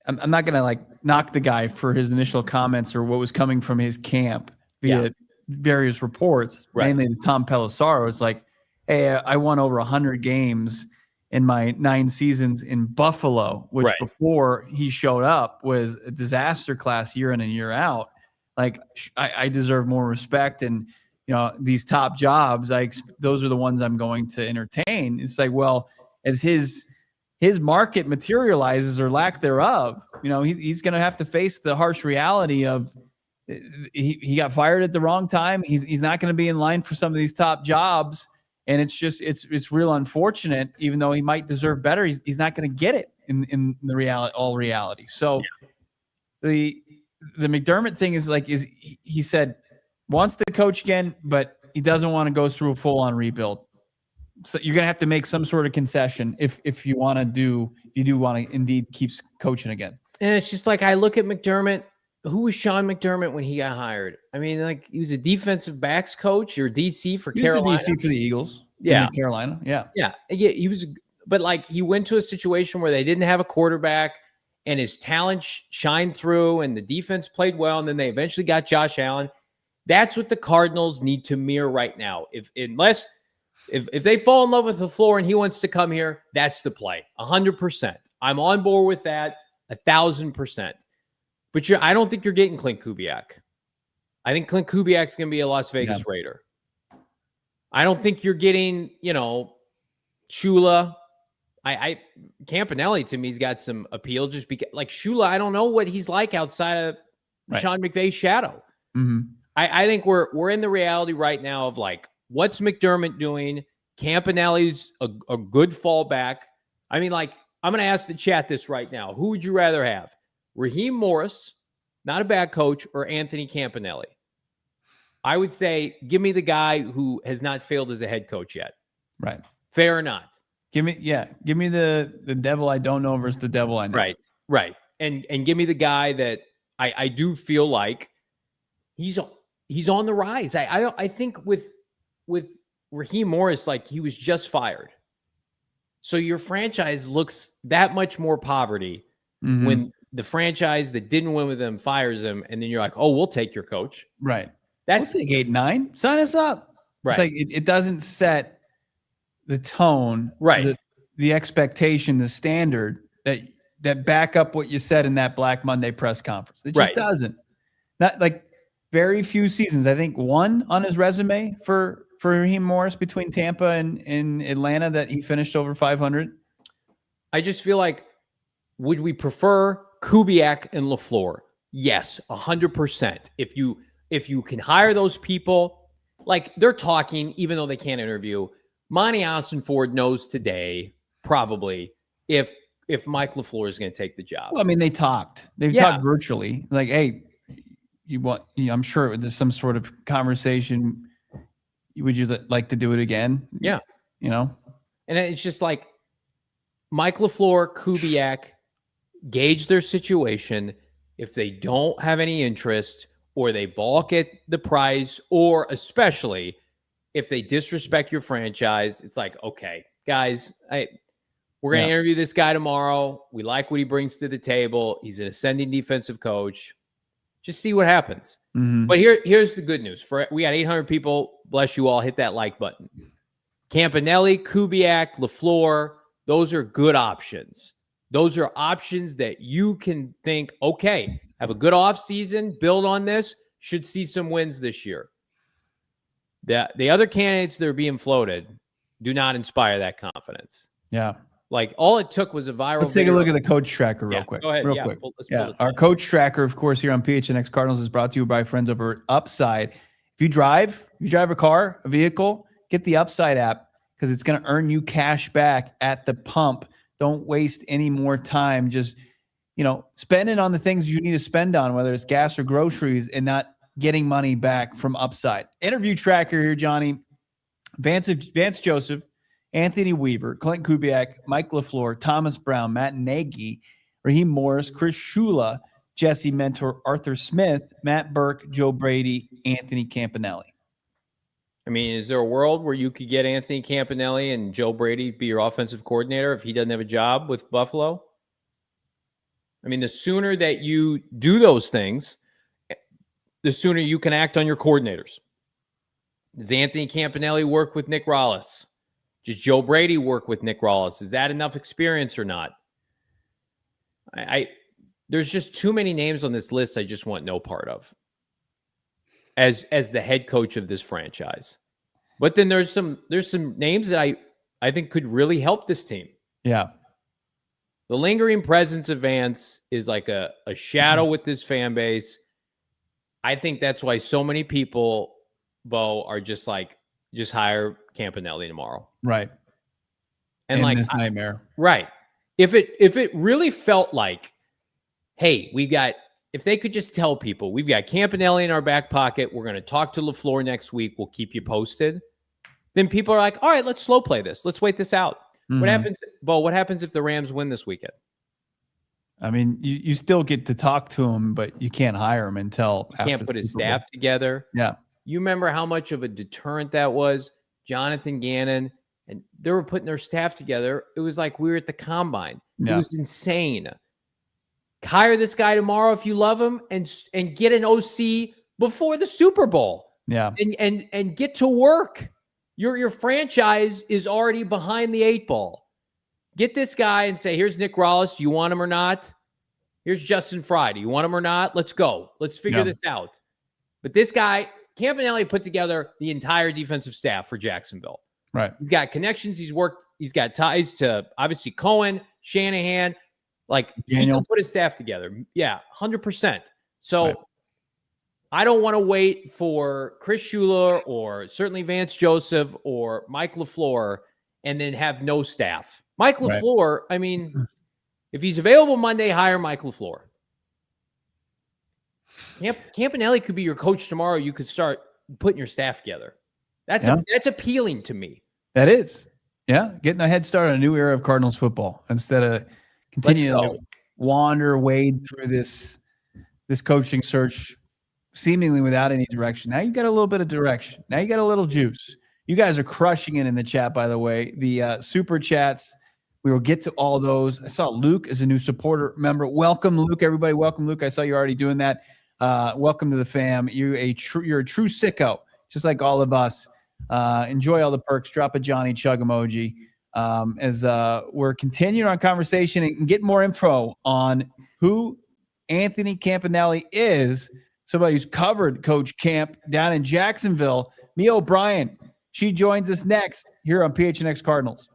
I'm not going to like knock the guy for his initial comments or what was coming from his camp via various reports, mainly the Tom Pelissaro. It's like, hey, I won over 100 games in my 9 seasons in Buffalo, which before he showed up was a disaster class year in and year out. Like I deserve more respect. And, you know, these top jobs, those are the ones I'm going to entertain. It's like, well, as his market materializes or lack thereof, you know, he's going to have to face the harsh reality of he got fired at the wrong time. He's not going to be in line for some of these top jobs. And it's just, it's real unfortunate, even though he might deserve better. He's not going to get it in the reality. So the McDermott thing is like, he said wants to coach again, but he doesn't want to go through a full on rebuild. So you're going to have to make some sort of concession if you want to indeed keep coaching again. And it's just like, I look at McDermott. Who was Sean McDermott when he got hired? I mean, like he was a defensive backs coach or DC for Carolina. DC for the Eagles. Yeah. Carolina. Yeah. He was, but like he went to a situation where they didn't have a quarterback and his talent shined through and the defense played well. And then they eventually got Josh Allen. That's what the Cardinals need to mirror right now. If they fall in love with LaFleur and he wants to come here, that's the play. 100%. I'm on board with that. 1,000%. But I don't think you're getting Clint Kubiak. I think Clint Kubiak's going to be a Las Vegas Raider. I don't think you're getting, Shula. Campanile to me has got some appeal just because, like Shula, I don't know what he's like outside of Sean McVay's shadow. Mm-hmm. I think we're in the reality right now of like, what's McDermott doing? Campanile's a good fallback. I mean, like, I'm going to ask the chat this right now. Who would you rather have? Raheem Morris, not a bad coach, or Anthony Campanile? I would say give me the guy who has not failed as a head coach yet. Right. Fair or not? Give me the devil I don't know versus the devil I know. Right. And give me the guy that I do feel like he's on the rise. I think with Raheem Morris, like he was just fired. So your franchise looks that much more poverty when the franchise that didn't win with him fires him, and then you're like, oh, we'll take your coach. Right. That's we'll take 8-9. Sign us up. Right. It's like it doesn't set the tone, right? The expectation, the standard that back up what you said in that Black Monday press conference. It just doesn't. Not like very few seasons. I think one on his resume for Raheem Morris between Tampa and Atlanta that he finished over 500. I just feel like, would we prefer Kubiak and LaFleur? Yes, 100%. If you can hire those people, like they're talking, even though they can't interview. Monti Ossenfort knows today probably if Mike LaFleur is going to take the job. Well, I mean, they talked. They've talked virtually. Like, hey, I'm sure there's some sort of conversation. Would you like to do it again? Yeah. And it's just like Mike LaFleur, Kubiak, gauge their situation. If they don't have any interest or they balk at the price, or especially if they disrespect your franchise, it's like, okay, guys, we're going to interview this guy tomorrow. We like what he brings to the table. He's an ascending defensive coach. Just see what happens. But here's the good news. We got 800 people. Bless you all. Hit that like button. Campanile, Kubiak, LaFleur, those are good options. Those are options that you can think, okay, have a good offseason, build on this, should see some wins this year. The other candidates that are being floated do not inspire that confidence. Yeah. Like all it took was a viral. Let's take a look at the coach tracker real quick. Go ahead. Real quick. Our coach tracker, of course, here on PHNX Cardinals is brought to you by friends over at Upside. If you drive a car, a vehicle, get the Upside app because it's going to earn you cash back at the pump. Don't waste any more time. Just, spend it on the things you need to spend on, whether it's gas or groceries, and not getting money back from Upside. Interview tracker here, Johnny. Vance Joseph, Anthony Weaver, Clint Kubiak, Mike LaFleur, Thomas Brown, Matt Nagy, Raheem Morris, Chris Shula, Jesse Mentor, Arthur Smith, Matt Burke, Joe Brady, Anthony Campanile. I mean, is there a world where you could get Anthony Campanile and Joe Brady be your offensive coordinator if he doesn't have a job with Buffalo? I mean, the sooner that you do those things, the sooner you can act on your coordinators. Does Anthony Campanile work with Nick Rollis? Does Joe Brady work with Nick Rollis? Is that enough experience or not? There's just too many names on this list I just want no part of as the head coach of this franchise. But then there's some names that I think could really help this team. Yeah. The lingering presence of Vance is like a shadow with this fan base. I think that's why so many people, Bo, are just like, just hire Campanile tomorrow. Right. And like this nightmare. Right. If it really felt like, hey, if they could just tell people, we've got Campanile in our back pocket, we're going to talk to LaFleur next week, we'll keep you posted. Then people are like, all right, let's slow play this. Let's wait this out. What happens, Bo? What happens if the Rams win this weekend? I mean, you still get to talk to him, but you can't hire him until you can't put his staff together. Yeah. You remember how much of a deterrent that was? Jonathan Gannon, and they were putting their staff together. It was like we were at the combine. Yeah. It was insane. Hire this guy tomorrow if you love him, and get an OC before the Super Bowl. Yeah. And get to work. Your franchise is already behind the 8 ball. Get this guy and say, here's Nick Rollis. Do you want him or not? Here's Justin Fry. Do you want him or not? Let's go. Let's figure this out. But this guy, Campanile, put together the entire defensive staff for Jacksonville. Right. He's got connections. He's got ties to obviously Cohen, Shanahan. Like Daniel. He can put his staff together. Yeah, 100%. So right. I don't want to wait for Chris Shula or certainly Vance Joseph or Mike LaFleur and then have no staff. Mike LaFleur, I mean, if he's available Monday, hire Mike LaFleur. Campanile could be your coach tomorrow. You could start putting your staff together. That's appealing to me. That is. Yeah, getting a head start on a new era of Cardinals football instead of continuing to wade through this coaching search seemingly without any direction. Now you got a little bit of direction. Now you got a little juice. You guys are crushing it in the chat, by the way. The super chats, we will get to all those. I saw Luke as a new supporter member. Welcome, Luke, everybody. Welcome, Luke. I saw you already doing that. Welcome to the fam. You're a true sicko, just like all of us. Enjoy all the perks. Drop a Johnny Chug emoji as we're continuing our conversation and get more info on who Anthony Campanile is. Somebody who's covered Coach Camp down in Jacksonville. Mia O'Brien, she joins us next here on PHNX Cardinals.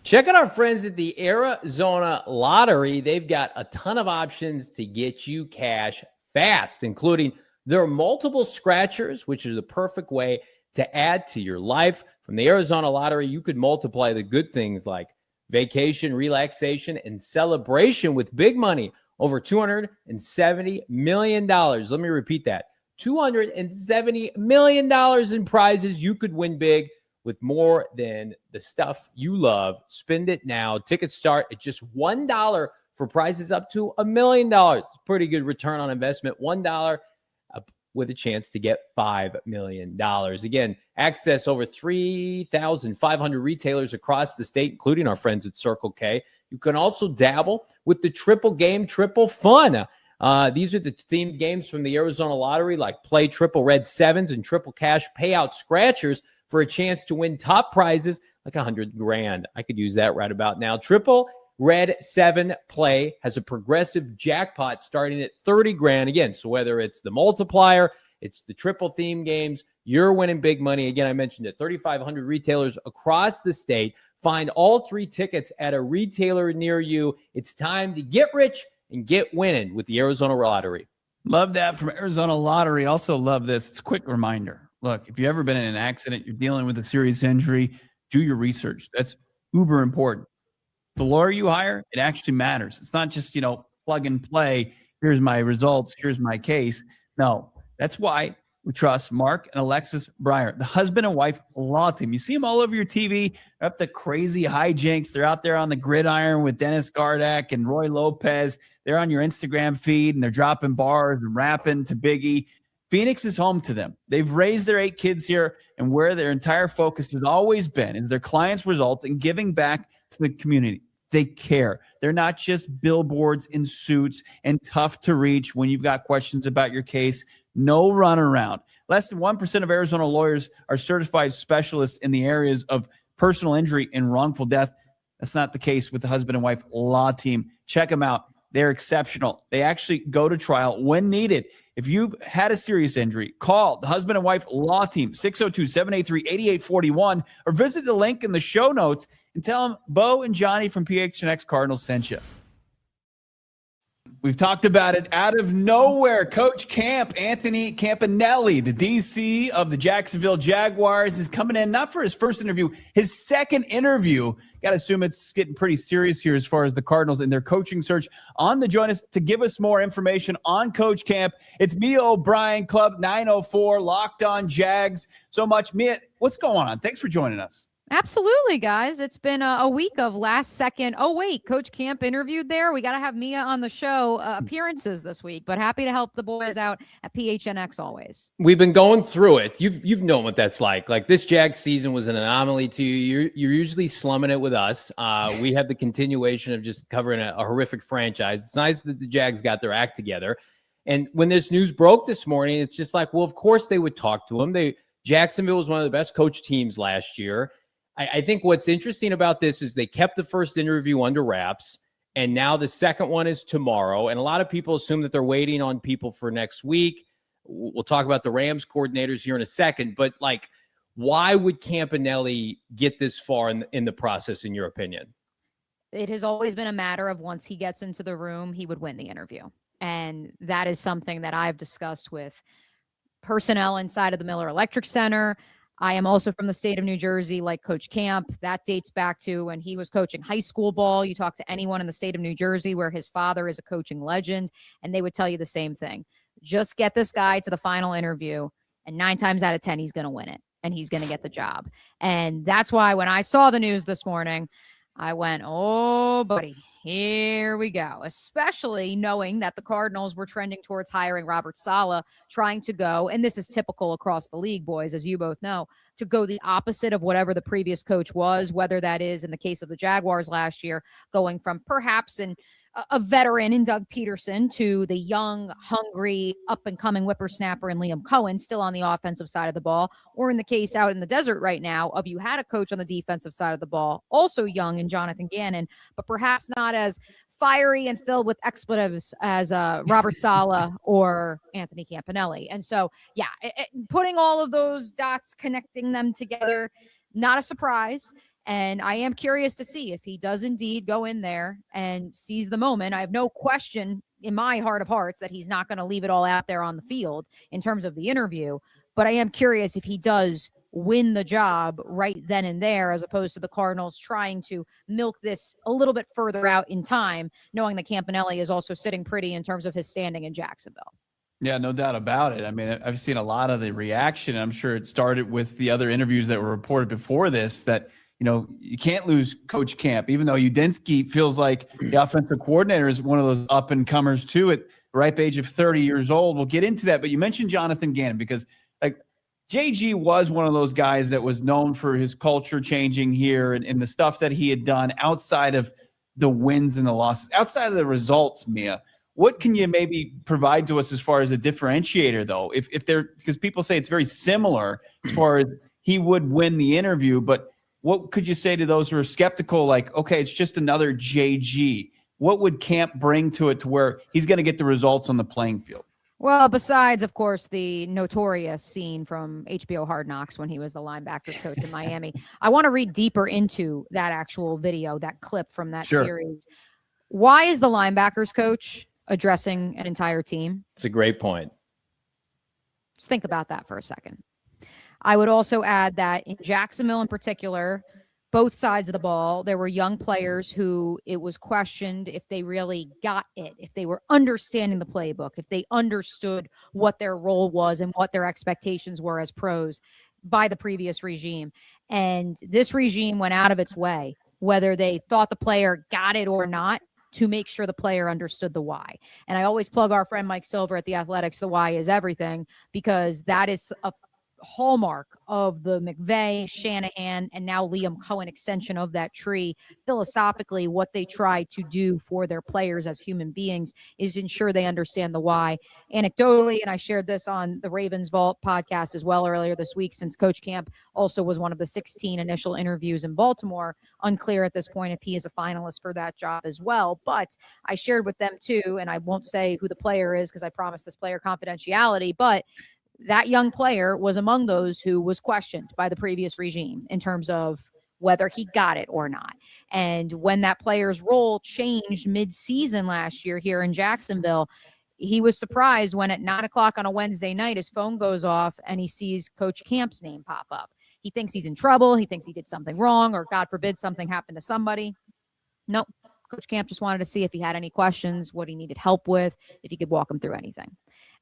Check out our friends at the Arizona Lottery. They've got a ton of options to get you cash fast, including their multiple scratchers, which is the perfect way to add to your life. From the Arizona Lottery, you could multiply the good things like vacation, relaxation, and celebration with big money. Over $270 million. Let me repeat that. $270 million in prizes. You could win big with more than the stuff you love. Spend it now. Tickets start at just $1 for prizes up to $1 million. Pretty good return on investment. $1 with a chance to get $5 million. Again, access over 3,500 retailers across the state, including our friends at Circle K. You can also dabble with the triple game, triple fun. These are the themed games from the Arizona Lottery, like play triple red sevens and triple cash payout scratchers for a chance to win top prizes like $100,000. I could use that right about now. Triple red 7 play has a progressive jackpot starting at $30,000 again. So whether it's the multiplier, it's the triple theme games, you're winning big money. Again, I mentioned it, 3,500 retailers across the state. Find all 3 tickets at a retailer near you. It's time to get rich and get winning with the Arizona Lottery. Love that from Arizona Lottery. Also love this. It's a quick reminder. Look, if you've ever been in an accident, you're dealing with a serious injury, do your research. That's uber important. The lawyer you hire, it actually matters. It's not just, plug and play. Here's my results. Here's my case. No, that's why we trust Mark and Alexis Breyer, the husband and wife law team. You see them all over your TV. They're up to crazy hijinks. They're out there on the gridiron with Dennis Gardeck and Roy Lopez. They're on your Instagram feed, and they're dropping bars and rapping to Biggie. Phoenix is home to them. They've raised their 8 kids here, and where their entire focus has always been is their clients' results and giving back to the community. They care. They're not just billboards in suits and tough to reach when you've got questions about your case. No runaround. Less than 1% of Arizona lawyers are certified specialists in the areas of personal injury and wrongful death. That's not the case with the husband and wife law team. Check them out. They're exceptional. They actually go to trial when needed. If you've had a serious injury, call the husband and wife law team, 602-783-8841, or visit the link in the show notes and tell them Bo and Johnny from PHNX Cardinals sent you. We've talked about it out of nowhere. Coach Camp, Anthony Campanile, the DC of the Jacksonville Jaguars, is coming in not for his first interview, his second interview. Got to assume it's getting pretty serious here as far as the Cardinals and their coaching search. On the join us to give us more information on Coach Camp, it's Mia O'Brien, Club 904, Locked On Jags. So much. Mia, what's going on? Thanks for joining us. Absolutely, guys. It's been a week of last second. Oh, wait, Coach Camp interviewed there. We got to have Mia on the show appearances this week, but happy to help the boys out at PHNX always. We've been going through it. You've known what that's like. Like this Jags season was an anomaly to you. You're usually slumming it with us. We have the continuation of just covering a horrific franchise. It's nice that the Jags got their act together. And when this news broke this morning, it's just like, well, of course they would talk to him. Jacksonville was one of the best coach teams last year. I think what's interesting about this is they kept the first interview under wraps, and now the second one is tomorrow. And a lot of people assume that they're waiting on people for next week. We'll talk about the Rams coordinators here in a second, but why would Campanile get this far in the process, in your opinion? It has always been a matter of once he gets into the room, he would win the interview. And that is something that I've discussed with personnel inside of the Miller Electric Center. I am also from the state of New Jersey, like Coach Camp. That dates back to when he was coaching high school ball. You talk to anyone in the state of New Jersey where his father is a coaching legend, and they would tell you the same thing. Just get this guy to the final interview, and 9 times out of 10, he's going to win it. and he's going to get the job. And that's why when I saw the news this morning, I went, oh, buddy, here we go, especially knowing that the Cardinals were trending towards hiring Robert Saleh, trying to go, and this is typical across the league, boys, as you both know, to go the opposite of whatever the previous coach was, whether that is in the case of the Jaguars last year, going from perhaps a veteran in Doug Peterson to the young, hungry, up-and-coming whippersnapper in Liam Cohen, still on the offensive side of the ball, or in the case out in the desert right now of you had a coach on the defensive side of the ball, also young in Jonathan Gannon, but perhaps not as fiery and filled with expletives as Robert Saleh or Anthony Campanile. And so, yeah, putting all of those dots, connecting them together, not a surprise. And I am curious to see if he does indeed go in there and seize the moment. I have no question in my heart of hearts that he's not going to leave it all out there on the field in terms of the interview. But I am curious if he does win the job right then and there, as opposed to the Cardinals trying to milk this a little bit further out in time, knowing that Campanile is also sitting pretty in terms of his standing in Jacksonville. Yeah, no doubt about it. I mean, I've seen a lot of the reaction. I'm sure it started with the other interviews that were reported before this, that you can't lose Coach Camp, even though Udinski feels like the offensive coordinator is one of those up-and-comers too at the ripe age of 30 years old. We'll get into that, but you mentioned Jonathan Gannon because JG was one of those guys that was known for his culture changing here and the stuff that he had done outside of the wins and the losses, outside of the results, Mia. What can you maybe provide to us as far as a differentiator, though? Because people say it's very similar as far as he would win the interview, but what could you say to those who are skeptical, like, okay, it's just another JG? What would Camp bring to it to where he's going to get the results on the playing field? Well, besides, of course, the notorious scene from HBO Hard Knocks when he was the linebackers coach in Miami, I want to read deeper into that actual video, that clip from that series. Why is the linebackers coach addressing an entire team? It's a great point. Just think about that for a second. I would also add that in Jacksonville in particular, both sides of the ball, there were young players who it was questioned if they really got it, if they were understanding the playbook, if they understood what their role was and what their expectations were as pros by the previous regime. And this regime went out of its way, whether they thought the player got it or not, to make sure the player understood the why. And I always plug our friend Mike Silver at The Athletics, The Why is Everything, because that is a hallmark of the McVay, Shanahan, and now Liam Cohen extension of that tree. Philosophically, what they try to do for their players as human beings is ensure they understand the why. Anecdotally, and I shared this on the Ravens Vault podcast as well earlier this week, since Coach Camp also was one of the 16 initial interviews in Baltimore. Unclear at this point if he is a finalist for that job as well. But I shared with them too, and I won't say who the player is because I promised this player confidentiality, but that young player was among those who was questioned by the previous regime in terms of whether he got it or not. And when that player's role changed mid-season last year here in Jacksonville, he was surprised when at 9:00 on a Wednesday night, his phone goes off and he sees Coach Camp's name pop up. He thinks he's in trouble. He thinks he did something wrong, or God forbid something happened to somebody. Nope. Coach Camp just wanted to see if he had any questions, what he needed help with, if he could walk him through anything.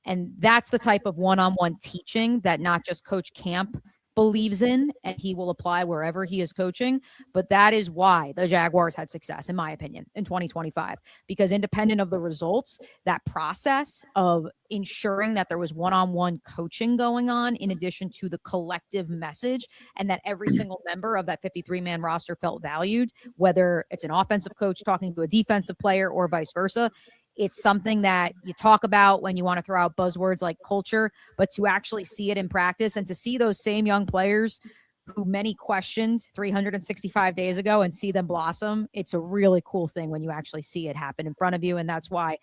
And that's the type of one-on-one teaching that not just Coach Camp believes in, and he will apply wherever he is coaching. But that is why the Jaguars had success, in my opinion, in 2025, because independent of the results, that process of ensuring that there was one-on-one coaching going on in addition to the collective message, and that every single member of that 53-man roster felt valued, whether it's an offensive coach talking to a defensive player or vice versa. It's something that you talk about when you want to throw out buzzwords like culture, but to actually see it in practice and to see those same young players who many questioned 365 days ago and see them blossom, it's a really cool thing when you actually see it happen in front of you. And that's why,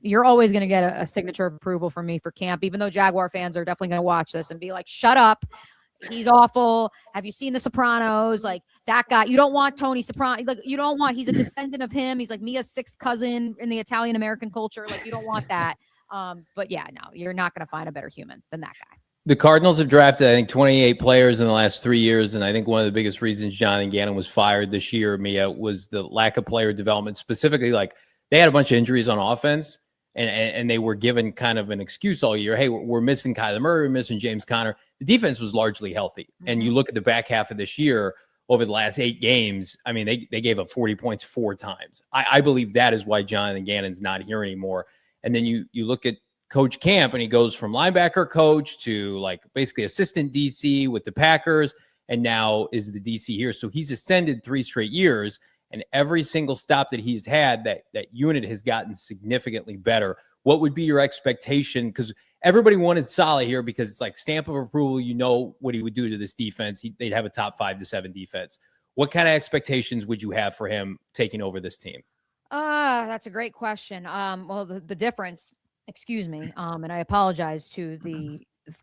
you're always going to get a signature of approval from me for Camp, even though Jaguar fans are definitely going to watch this and be like, shut up. He's awful. Have you seen The Sopranos? Like, that guy, you don't want Tony Soprano. Like, you don't want, he's a descendant of him. He's like Mia's sixth cousin in the Italian-American culture. Like, you don't want that. But yeah, no, you're not going to find a better human than that guy. The Cardinals have drafted, I think, 28 players in the last 3 years. And I think one of the biggest reasons Jonathan Gannon was fired this year, Mia, was the lack of player development. Specifically, like, they had a bunch of injuries on offense, and they were given kind of an excuse all year. Hey, we're missing Kyler Murray, we're missing James Conner. the defense was largely healthy. And you look at the back half of this year, over the last 8 games, I mean, they gave up 40 points 4 times. I believe that is why Jonathan Gannon's not here anymore. And then you look at Coach Camp, and he goes from linebacker coach to like basically assistant DC with the Packers, and now is the DC here. So he's ascended 3 straight years, and every single stop that he's had, that unit has gotten significantly better. What would be your expectation? Because everybody wanted Saleh here because it's like stamp of approval. You know what he would do to this defense. They'd have a top 5 to 7 defense. What kind of expectations would you have for him taking over this team? That's a great question. Well, the difference, excuse me, and I apologize to the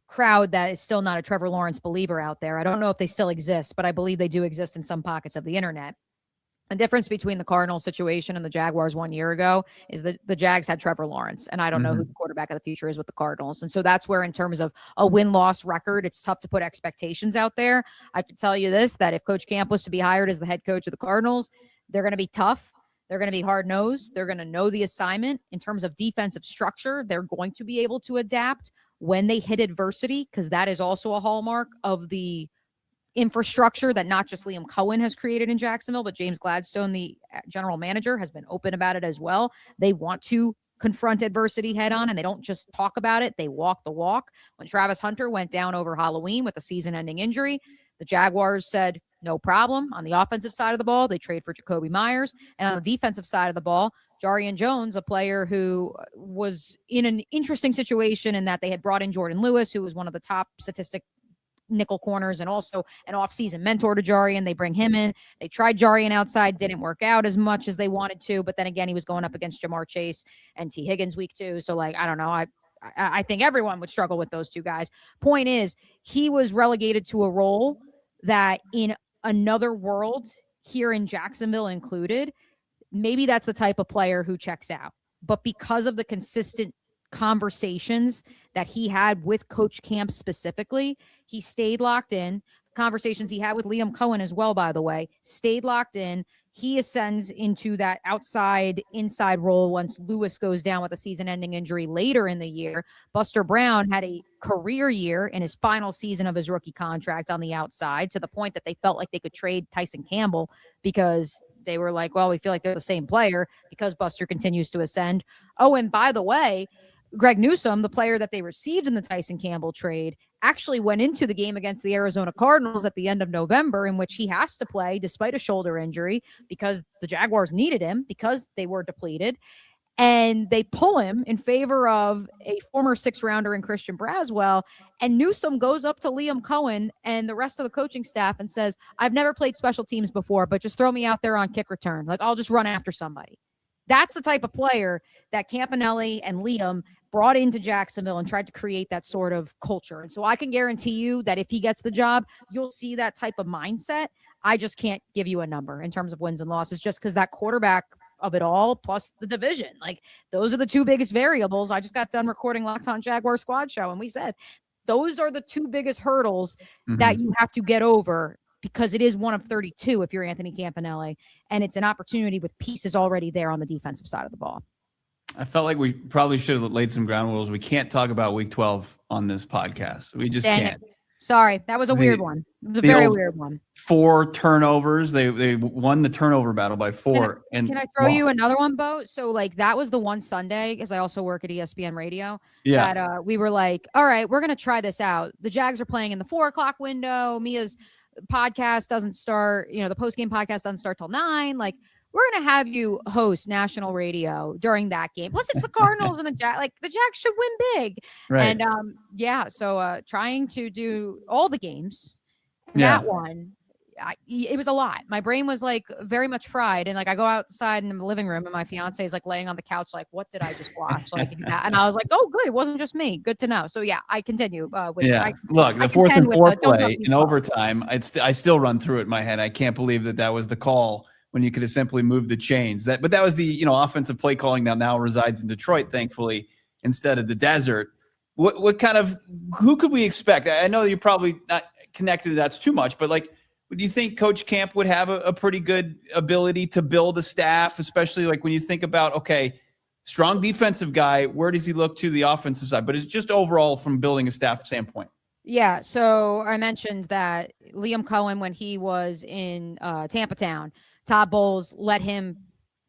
crowd that is still not a Trevor Lawrence believer out there. I don't know if they still exist, but I believe they do exist in some pockets of the internet. The difference between the Cardinals situation and the Jaguars 1 year ago is that the Jags had Trevor Lawrence, and I don't know who the quarterback of the future is with the Cardinals. And so that's where, in terms of a win-loss record, it's tough to put expectations out there. I can tell you this, that if Coach Camp was to be hired as the head coach of the Cardinals, they're going to be tough. They're going to be hard-nosed. They're going to know the assignment. In terms of defensive structure, they're going to be able to adapt when they hit adversity, because that is also a hallmark of the infrastructure that not just Liam Cohen has created in Jacksonville, but James Gladstone, the general manager, has been open about it as well. They want to confront adversity head on, and they don't just talk about it. They walk the walk. When Travis Hunter went down over Halloween with a season-ending injury, the Jaguars said, no problem. On the offensive side of the ball, they trade for Jacoby Myers. And on the defensive side of the ball, Jarian Jones, a player who was in an interesting situation in that they had brought in Jordan Lewis, who was one of the top statistic nickel corners and also an offseason mentor to Jarian. They bring him in. They tried Jarian outside, didn't work out as much as they wanted to, but then again, he was going up against Jamar Chase and T. Higgins week 2. So like, I don't know. I think everyone would struggle with those 2 guys. Point is, he was relegated to a role that in another world here in Jacksonville included, maybe that's the type of player who checks out. But because of the consistent conversations that he had with Coach Camp specifically, he stayed locked in. Conversations he had with Liam Cohen as well, by the way, stayed locked in. He ascends into that inside role once Lewis goes down with a season-ending injury later in the year. Buster Brown had a career year in his final season of his rookie contract on the outside, to the point that they felt like they could trade Tyson Campbell because they were like, well, we feel like they're the same player because Buster continues to ascend. Oh, and by the way, Greg Newsome, the player that they received in the Tyson Campbell trade, actually went into the game against the Arizona Cardinals at the end of November, in which he has to play despite a shoulder injury because the Jaguars needed him because they were depleted. And they pull him in favor of a former 6th-rounder in Christian Braswell. And Newsome goes up to Liam Cohen and the rest of the coaching staff and says, I've never played special teams before, but just throw me out there on kick return. Like, I'll just run after somebody. That's the type of player that Campanile and Liam brought into Jacksonville and tried to create that sort of culture. And so I can guarantee you that if he gets the job, you'll see that type of mindset. I just can't give you a number in terms of wins and losses, just because that quarterback of it all, plus the division, like those are the 2 biggest variables. I just got done recording Locked On Jaguar Squad Show, and we said those are the 2 biggest hurdles that you have to get over, because it is one of 32 if you're Anthony Campanile, and it's an opportunity with pieces already there on the defensive side of the ball. I felt like we probably should have laid some ground rules. We can't talk about week 12 on this podcast. We just can't. Sorry, that was a weird one. It was a very weird one. 4 turnovers. They won the turnover battle by 4. Can I throw you another one, Bo? So like that was the one Sunday, because I also work at ESPN Radio. Yeah. That we were like, all right, we're gonna try this out. The Jags are playing in the 4 o'clock window. Mia's podcast doesn't start. The post-game podcast doesn't start till 9. Like, we're going to have you host national radio during that game. Plus, it's the Cardinals and the Jags. Like, the Jags should win big. Right. And, so trying to do all the games, that one, it was a lot. My brain was, like, very much fried. And, like, I go outside in the living room, and my fiance is, like, laying on the couch, like, what did I just watch? Like, and I was like, oh, good. It wasn't just me. Good to know. So, yeah, I continue. Look, the 4th and 4 play in overtime, I still run through it in my head. I can't believe that was the call when you could have simply moved the chains. But that was the offensive play calling that now resides in Detroit, thankfully, instead of the desert. What kind of who could we expect? I know you're probably not connected to that too much, but like, do you think Coach Camp would have a pretty good ability to build a staff, especially like when you think about, okay, strong defensive guy, where does he look to the offensive side? But it's just overall from building a staff standpoint. Yeah, so I mentioned that Liam Cohen, when he was in Tampa Town, Todd Bowles let him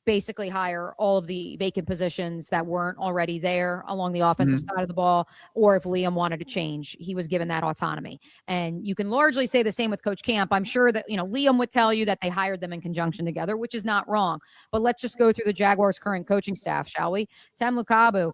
basically hire all of the vacant positions that weren't already there along the offensive side of the ball, or if Liam wanted to change, he was given that autonomy. And you can largely say the same with Coach Camp. I'm sure that, Liam would tell you that they hired them in conjunction together, which is not wrong. But let's just go through the Jaguars' current coaching staff, shall we? Tem Lukabu,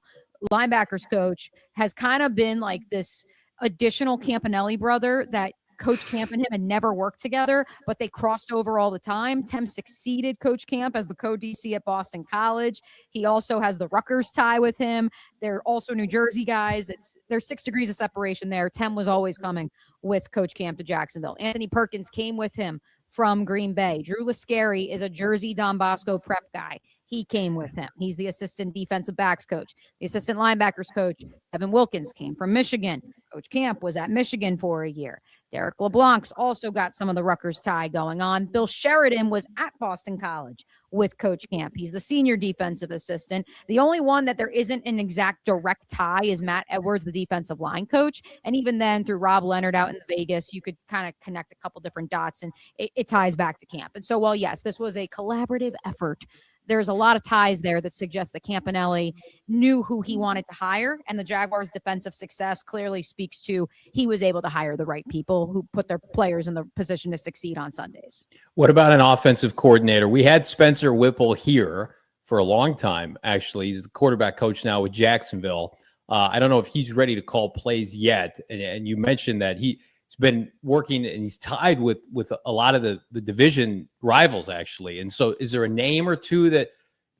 linebackers coach, has kind of been like this additional Campanile brother that Coach Camp and him had never worked together, but they crossed over all the time. Tem succeeded Coach Camp as the co-DC at Boston College. He also has the Rutgers tie with him. They're also New Jersey guys. There's 6 degrees of separation there. Tem was always coming with Coach Camp to Jacksonville. Anthony Perkins came with him from Green Bay. Drew Lascari is a Jersey Don Bosco prep guy. He came with him. He's the assistant defensive backs coach. The assistant linebackers coach, Evan Wilkins, came from Michigan. Coach Camp was at Michigan for a year. Derek LeBlanc's also got some of the Rutgers tie going on. Bill Sheridan was at Boston College with Coach Camp. He's the senior defensive assistant. The only one that there isn't an exact direct tie is Matt Edwards, the defensive line coach. And even then, through Rob Leonard out in Vegas, you could kind of connect a couple different dots, and it ties back to Camp. And so, while yes, this was a collaborative effort, there's a lot of ties there that suggest that Campanile knew who he wanted to hire, and the Jaguars' defensive success clearly speaks to he was able to hire the right people who put their players in the position to succeed on Sundays. What about an offensive coordinator? We had Spencer Whipple here for a long time, actually. He's the quarterback coach now with Jacksonville. I don't know if he's ready to call plays yet, and you mentioned that he's been working and he's tied with a lot of the division rivals, actually. And so is there a name or two that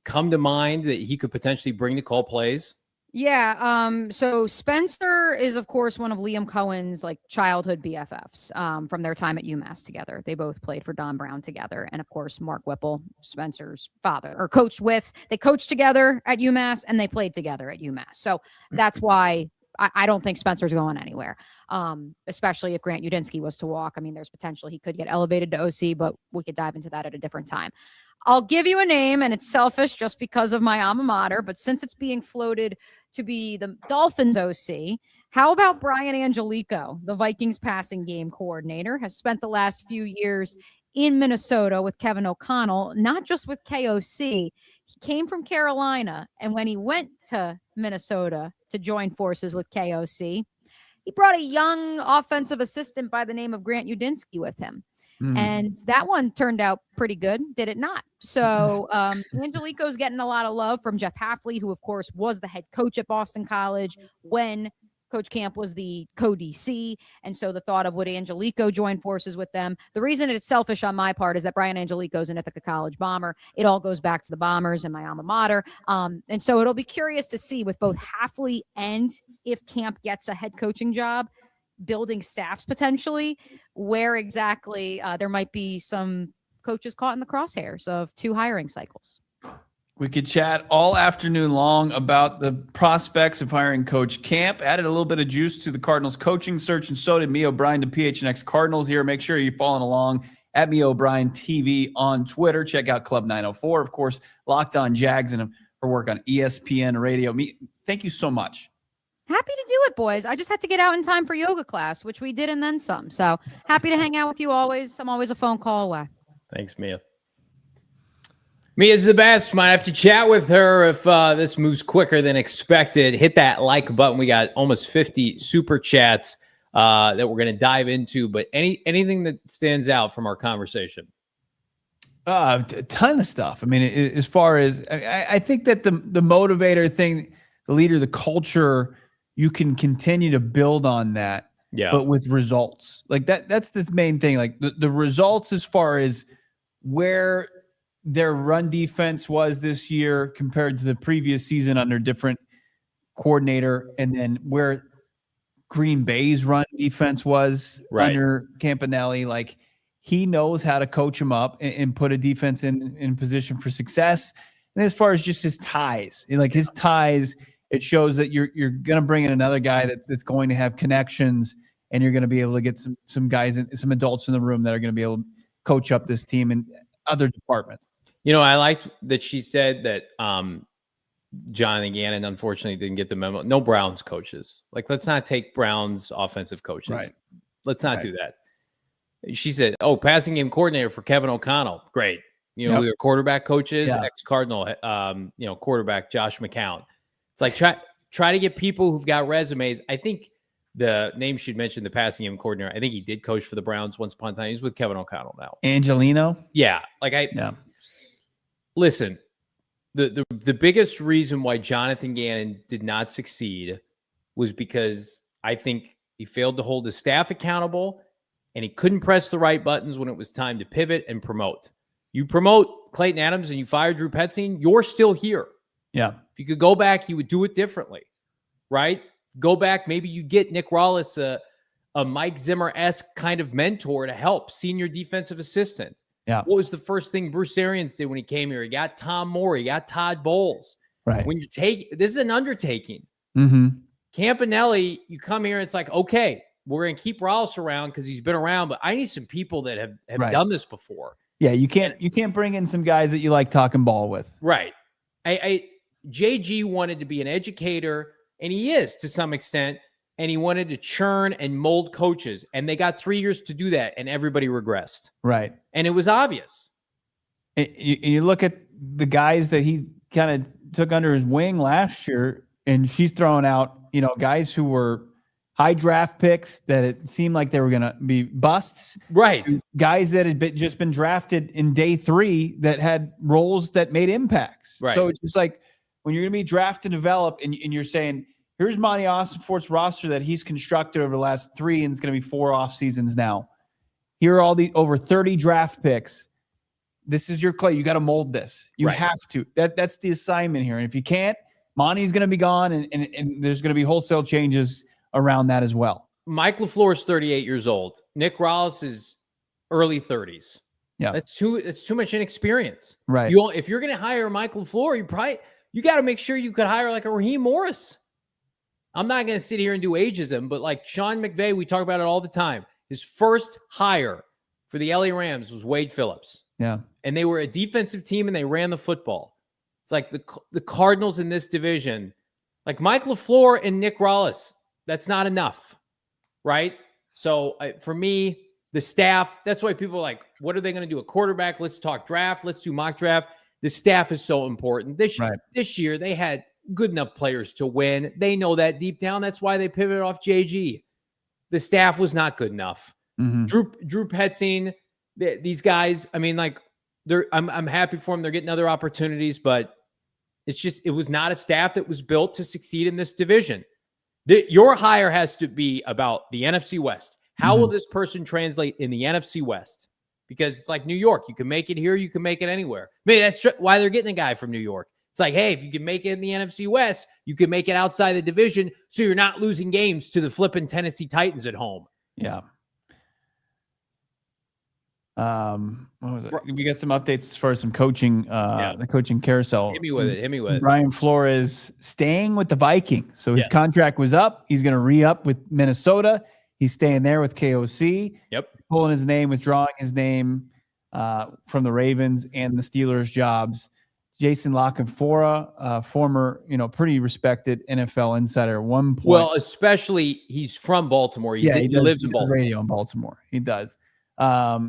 come to mind that he could potentially bring to call plays? Yeah. So Spencer is, of course, one of Liam Cohen's childhood BFFs from their time at UMass together. They both played for Don Brown together. And of course, Mark Whipple, Spencer's father, or coached with. They coached together at UMass and they played together at UMass. So that's why I don't think Spencer's going anywhere, especially if Grant Udinski was to walk. I mean, there's potential he could get elevated to OC, but we could dive into that at a different time. I'll give you a name, and it's selfish just because of my alma mater, but since it's being floated to be the Dolphins OC, how about Brian Angelico, the Vikings passing game coordinator, has spent the last few years in Minnesota with Kevin O'Connell, not just with KOC. He came from Carolina, and when he went to Minnesota to join forces with KOC, he brought a young offensive assistant by the name of Grant Udinski with him. And that one turned out pretty good, did it not? So Angelico's getting a lot of love from Jeff Hafley, who, of course, was the head coach at Boston College when Coach Camp was the co-DC. And so the thought of would Angelico join forces with them? The reason it's selfish on my part is that Brian Angelico's an Ithaca College Bomber. It all goes back to the Bombers and my alma mater. And so it'll be curious to see with both Hafley and if Camp gets a head coaching job, building staffs potentially, where exactly there might be some coaches caught in the crosshairs of 2 hiring cycles. We could chat all afternoon long about the prospects of hiring Coach Camp. Added a little bit of juice to the Cardinals coaching search, and so did me O'Brien to PHNX Cardinals here. Make sure you're following along at me O'Brien TV on Twitter. Check out Club 904, of course, Locked On Jags, and her work on ESPN Radio. Thank you so much. Happy to do it, boys. I just had to get out in time for yoga class, which we did, and then some. So happy to hang out with you always. I'm always a phone call away. Thanks, Mia. Mia's the best. Might have to chat with her if this moves quicker than expected. Hit that like button. We got almost 50 super chats that we're going to dive into. But anything that stands out from our conversation? A ton of stuff. I mean, as far as I think that the motivator thing, the leader, the culture, you can continue to build on that. Yeah. But with results like that's the main thing. Like the results as far as where their run defense was this year compared to the previous season under different coordinator, and then where Green Bay's run defense was under Campanile. Like, he knows how to coach them up and put a defense in position for success. And as far as just his ties, it shows that you're going to bring in another guy that's going to have connections, and you're going to be able to get some guys, some adults in the room that are going to be able to coach up this team in other departments. You know, I liked that she said that Jonathan Gannon, unfortunately, didn't get the memo. No Browns coaches. Like, let's not take Browns offensive coaches. Right. Let's not do that. She said, "Oh, passing game coordinator for Kevin O'Connell. Great. You know who their quarterback coach is? Ex-Cardinal, quarterback Josh McCown. It's like try to get people who've got resumes. I think the name she'd mentioned, the passing game coordinator. I think he did coach for the Browns once upon a time. He's with Kevin O'Connell now. Angelino. Yeah. Listen, the biggest reason why Jonathan Gannon did not succeed was because I think he failed to hold his staff accountable, and he couldn't press the right buttons when it was time to pivot and promote. You promote Clayton Adams and you fire Drew Petzing, you're still here. Yeah. If you could go back, you would do it differently, right? Go back, maybe you get Nick Rollis, a Mike Zimmer-esque kind of mentor to help, senior defensive assistant. Yeah. What was the first thing Bruce Arians did when he came here? He got Tom Moore, he got Todd Bowles. Right. When this is an undertaking. Mm-hmm. Campanile, you come here and it's like, okay, we're going to keep Rollis around because he's been around, but I need some people that have done this before. Yeah, you can't bring in some guys that you like talking ball with. Right. JG wanted to be an educator, and he is to some extent, and he wanted to churn and mold coaches, and they got 3 years to do that, and everybody regressed. Right. And it was obvious. You look at the guys that he kind of took under his wing last year, and she's throwing out, guys who were high draft picks that it seemed like they were going to be busts. Right. Guys that had just been drafted in day 3 that had roles that made impacts. Right. So it's just like when you're going to be draft and develop and you're saying, here's Monti Ossenfort's roster that he's constructed over the last 3, and it's going to be 4 off seasons now. Here are all the over 30 draft picks. This is your clay. You got to mold this. You have to. That's the assignment here. And if you can't, Monty's going to be gone, and there's going to be wholesale changes around that as well. Mike LaFleur is 38 years old. Nick Rollis is early 30s. Yeah. That's too much inexperience. Right. If you're going to hire Mike LaFleur, you got to make sure you could hire like a Raheem Morris. I'm not going to sit here and do ageism, but like Sean McVay, we talk about it all the time. His first hire for the LA Rams was Wade Phillips. Yeah. And they were a defensive team and they ran the football. It's like the Cardinals in this division, like Mike LaFleur and Nick Rollis, that's not enough, right? So for me, the staff, that's why people are like, what are they going to do? A quarterback? Let's talk draft. Let's do mock draft. The staff is so important. This year, they had good enough players to win. They know that deep down. That's why they pivoted off JG. The staff was not good enough. Mm-hmm. Drew Petzing, these guys, I mean, like, I'm happy for them. They're getting other opportunities, but it was not a staff that was built to succeed in this division. Your hire has to be about the NFC West. How will this person translate in the NFC West? Because it's like New York. You can make it here. You can make it anywhere. Maybe that's why they're getting a guy from New York. It's like, hey, if you can make it in the NFC West, you can make it outside the division so you're not losing games to the flipping Tennessee Titans at home. Yeah. What was it? We got some updates as far as some coaching, the coaching carousel. Hit me with it. Brian Flores staying with the Vikings. So his contract was up. He's going to re-up with Minnesota. He's staying there with KOC. Yep. Pulling his name, withdrawing his name from the Ravens and the Steelers jobs. Jason LaCanfora, former, pretty respected NFL insider at one point. Well, especially he's from Baltimore. He lives in Baltimore. Radio in Baltimore. He does.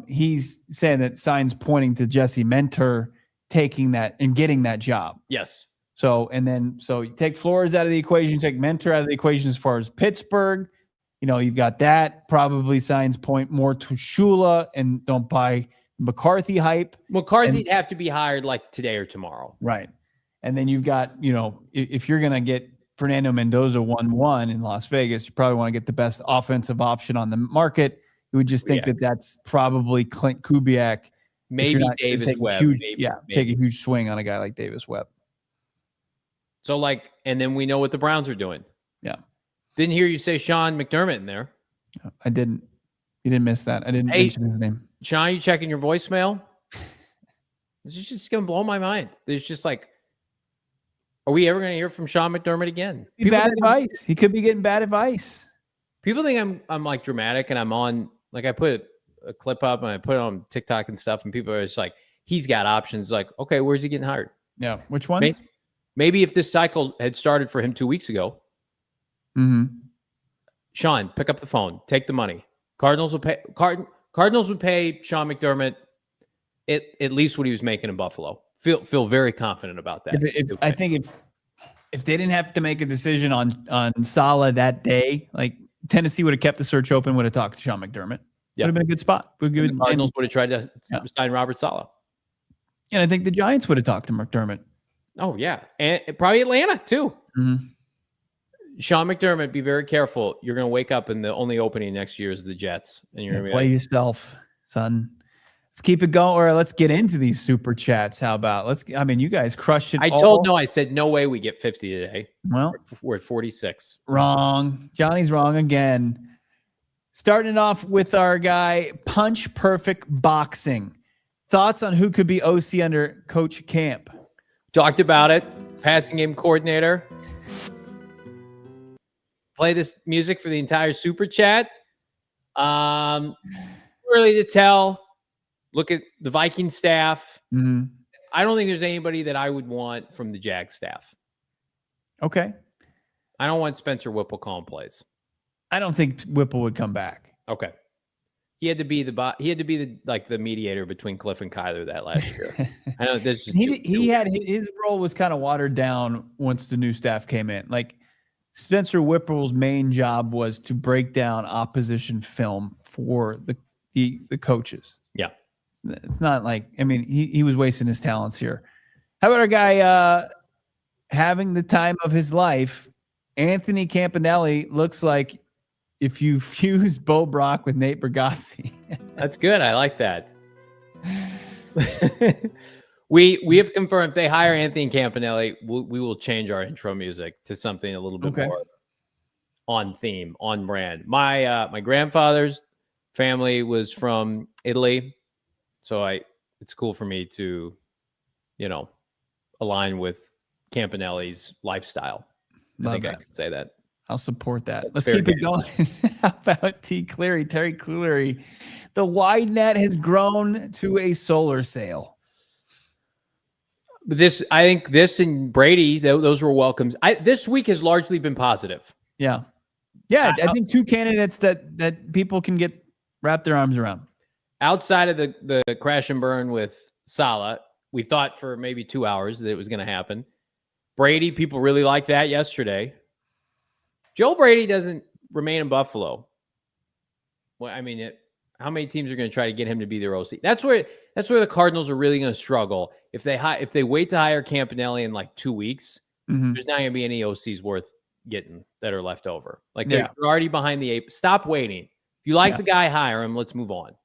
He's saying that signs pointing to Jesse Mentor taking that and getting that job. Yes. So you take Flores out of the equation, you take Mentor out of the equation as far as Pittsburgh. You've got that. Probably signs point more to Shula, and don't buy McCarthy hype. McCarthy'd have to be hired like today or tomorrow. Right. And then you've got, if you're going to get Fernando Mendoza 1-1 in Las Vegas, you probably want to get the best offensive option on the market. You would just think that that's probably Clint Kubiak. Maybe Davis Webb. Take a huge swing on a guy like Davis Webb. So and then we know what the Browns are doing. Yeah. Didn't hear you say Sean McDermott in there. I didn't. You didn't miss that. I didn't mention his name. Sean, you checking your voicemail? This is just going to blow my mind. There's just are we ever going to hear from Sean McDermott again? Bad advice. He could be getting bad advice. People think I'm like dramatic and I'm on, I put a clip up and I put it on TikTok and stuff, and people are just like, he's got options. Like, okay, where's he getting hired? Yeah. Which ones? Maybe if this cycle had started for him 2 weeks ago, Sean, pick up the phone, take the money. Cardinals would pay. Cardinals would pay Sean McDermott at least what he was making in Buffalo. Feel very confident about that. I think if they didn't have to make a decision on Saleh that day, like Tennessee would have kept the search open, would have talked to Sean McDermott. Would have been a good spot. The Cardinals would have tried to sign Robert Saleh. And I think the Giants would have talked to McDermott. Oh, yeah. And probably Atlanta, too. Sean McDermott, be very careful. You're going to wake up and the only opening next year is the Jets. And you're going to play yourself, son. Let's keep it going, or let's get into these super chats. How about you guys crushed it. I said no way we get 50 today. Well, we're at 46. Wrong. Johnny's wrong again. Starting off with our guy, Punch Perfect Boxing. Thoughts on who could be OC under Coach Camp? Talked about it. Passing game coordinator. Play this music for the entire super chat. Early to tell. Look at the Viking staff. I don't think there's anybody that I would want from the Jag staff. Okay. I don't want Spencer Whipple calling plays. I don't think Whipple would come back. Okay. He had to be the mediator between Cliff and Kyler that last year. I know this. He had his role was kind of watered down once the new staff came in. Like Spencer Whipple's main job was to break down opposition film for the coaches. Yeah. It's not like, he was wasting his talents here. How about our guy having the time of his life? Anthony Campanile looks like if you fuse Bo Brock with Nate Bargatze. That's good. I like that. We have confirmed if they hire Anthony Campanile, we will change our intro music to something a little bit more on theme, on brand. My grandfather's family was from Italy, so it's cool for me to, align with Campanile's lifestyle. I think I can say that. I'll support that. Let's keep it going. How about Terry Cleary? The wide net has grown to a solar sail. But I think this and Brady, those were welcomes. This week has largely been positive. Yeah. Yeah, I think two candidates that people can wrap their arms around. Outside of the crash and burn with Saleh, we thought for maybe 2 hours that it was going to happen. Brady, people really liked that yesterday. Joe Brady doesn't remain in Buffalo. Well, how many teams are going to try to get him to be their OC? That's where the Cardinals are really going to struggle. If they wait to hire Campanile in like 2 weeks, there's not going to be any OCs worth getting that are left over. Like they're already behind the 8. Stop waiting. If you like the guy, hire him. Let's move on.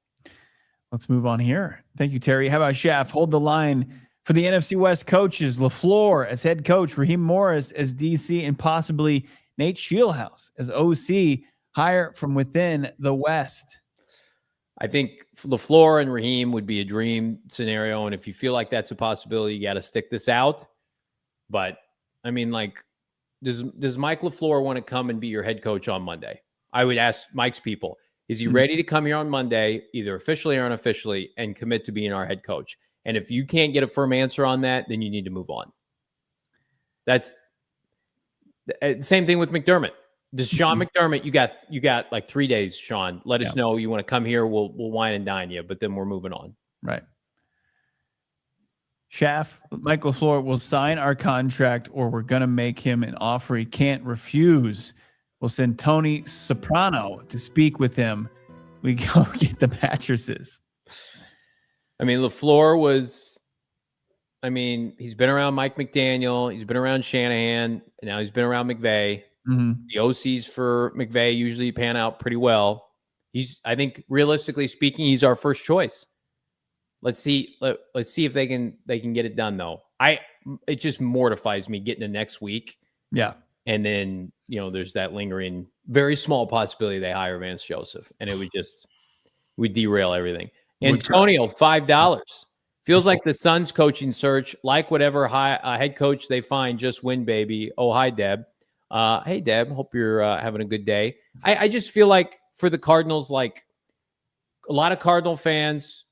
Let's move on here. Thank you, Terry. How about Schaff? Hold the line for the NFC West coaches. LaFleur as head coach, Raheem Morris as DC, and possibly Nate Shieldhouse as OC. Hire from within the West. I think LaFleur and Raheem would be a dream scenario. And if you feel like that's a possibility, you got to stick this out. But does Mike LaFleur want to come and be your head coach on Monday? I would ask Mike's people, is he ready to come here on Monday, either officially or unofficially, and commit to being our head coach? And if you can't get a firm answer on that, then you need to move on. That's the same thing with McDermott. Does Sean McDermott, you got like 3 days, Sean. Let us know you want to come here. We'll wine and dine you, but then we're moving on. Right. Schaff, Michael LaFleur will sign our contract or we're going to make him an offer he can't refuse. We'll send Tony Soprano to speak with him. We go get the mattresses. LaFleur was, he's been around Mike McDaniel. He's been around Shanahan. And now he's been around McVay. The OCs for McVay usually pan out pretty well. I think realistically speaking, he's our first choice. Let's see if they can get it done though. It just mortifies me getting to next week. Yeah. And then, there's that lingering, very small possibility they hire Vance Joseph, and it would derail everything. Antonio, $5. Feels like the Suns coaching search, like whatever head coach they find, just win, baby. Oh, hi, Deb. Hey, Deb. Hope you're having a good day. I just feel like for the Cardinals, like a lot of Cardinal fans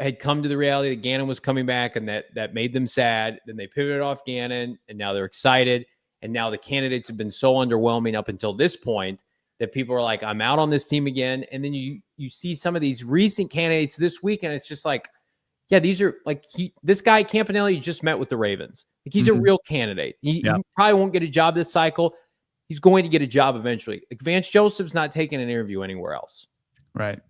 had come to the reality that Gannon was coming back, and that made them sad. Then they pivoted off Gannon, and now they're excited. And now the candidates have been so underwhelming up until this point that people are like, I'm out on this team again. And then you see some of these recent candidates this week, and it's just like, yeah, these are like this guy Campanile you just met with the Ravens. Like he's a real candidate. He probably won't get a job this cycle. He's going to get a job eventually. Like Vance Joseph's not taking an interview anywhere else. Right.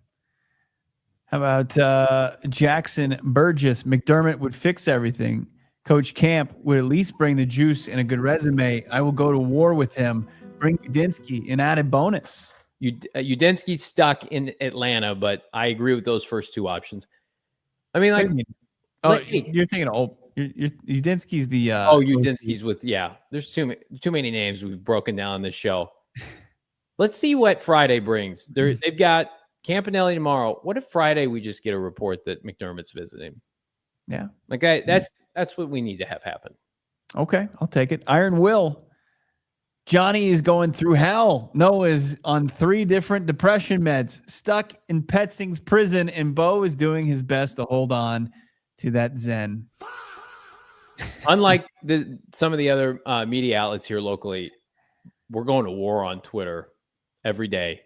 How about Jackson Burgess? McDermott would fix everything. Coach Camp would at least bring the juice and a good resume. I will go to war with him. Bring Udinski, an added bonus. Udinski's stuck in Atlanta, but I agree with those first two options. I mean, like, you're thinking, Udinski's the. Udinski's with, there's too many names we've broken down on this show. Let's see what Friday brings. They've got Campanile tomorrow. What if Friday we just get a report that McDermott's visiting? Yeah. Okay, that's what we need to have happen. Okay, I'll take it. Iron Will. Johnny is going through hell. Noah's on 3 different depression meds, stuck in Petsing's prison, and Bo is doing his best to hold on to that zen. Unlike some of the other media outlets here locally, we're going to war on Twitter every day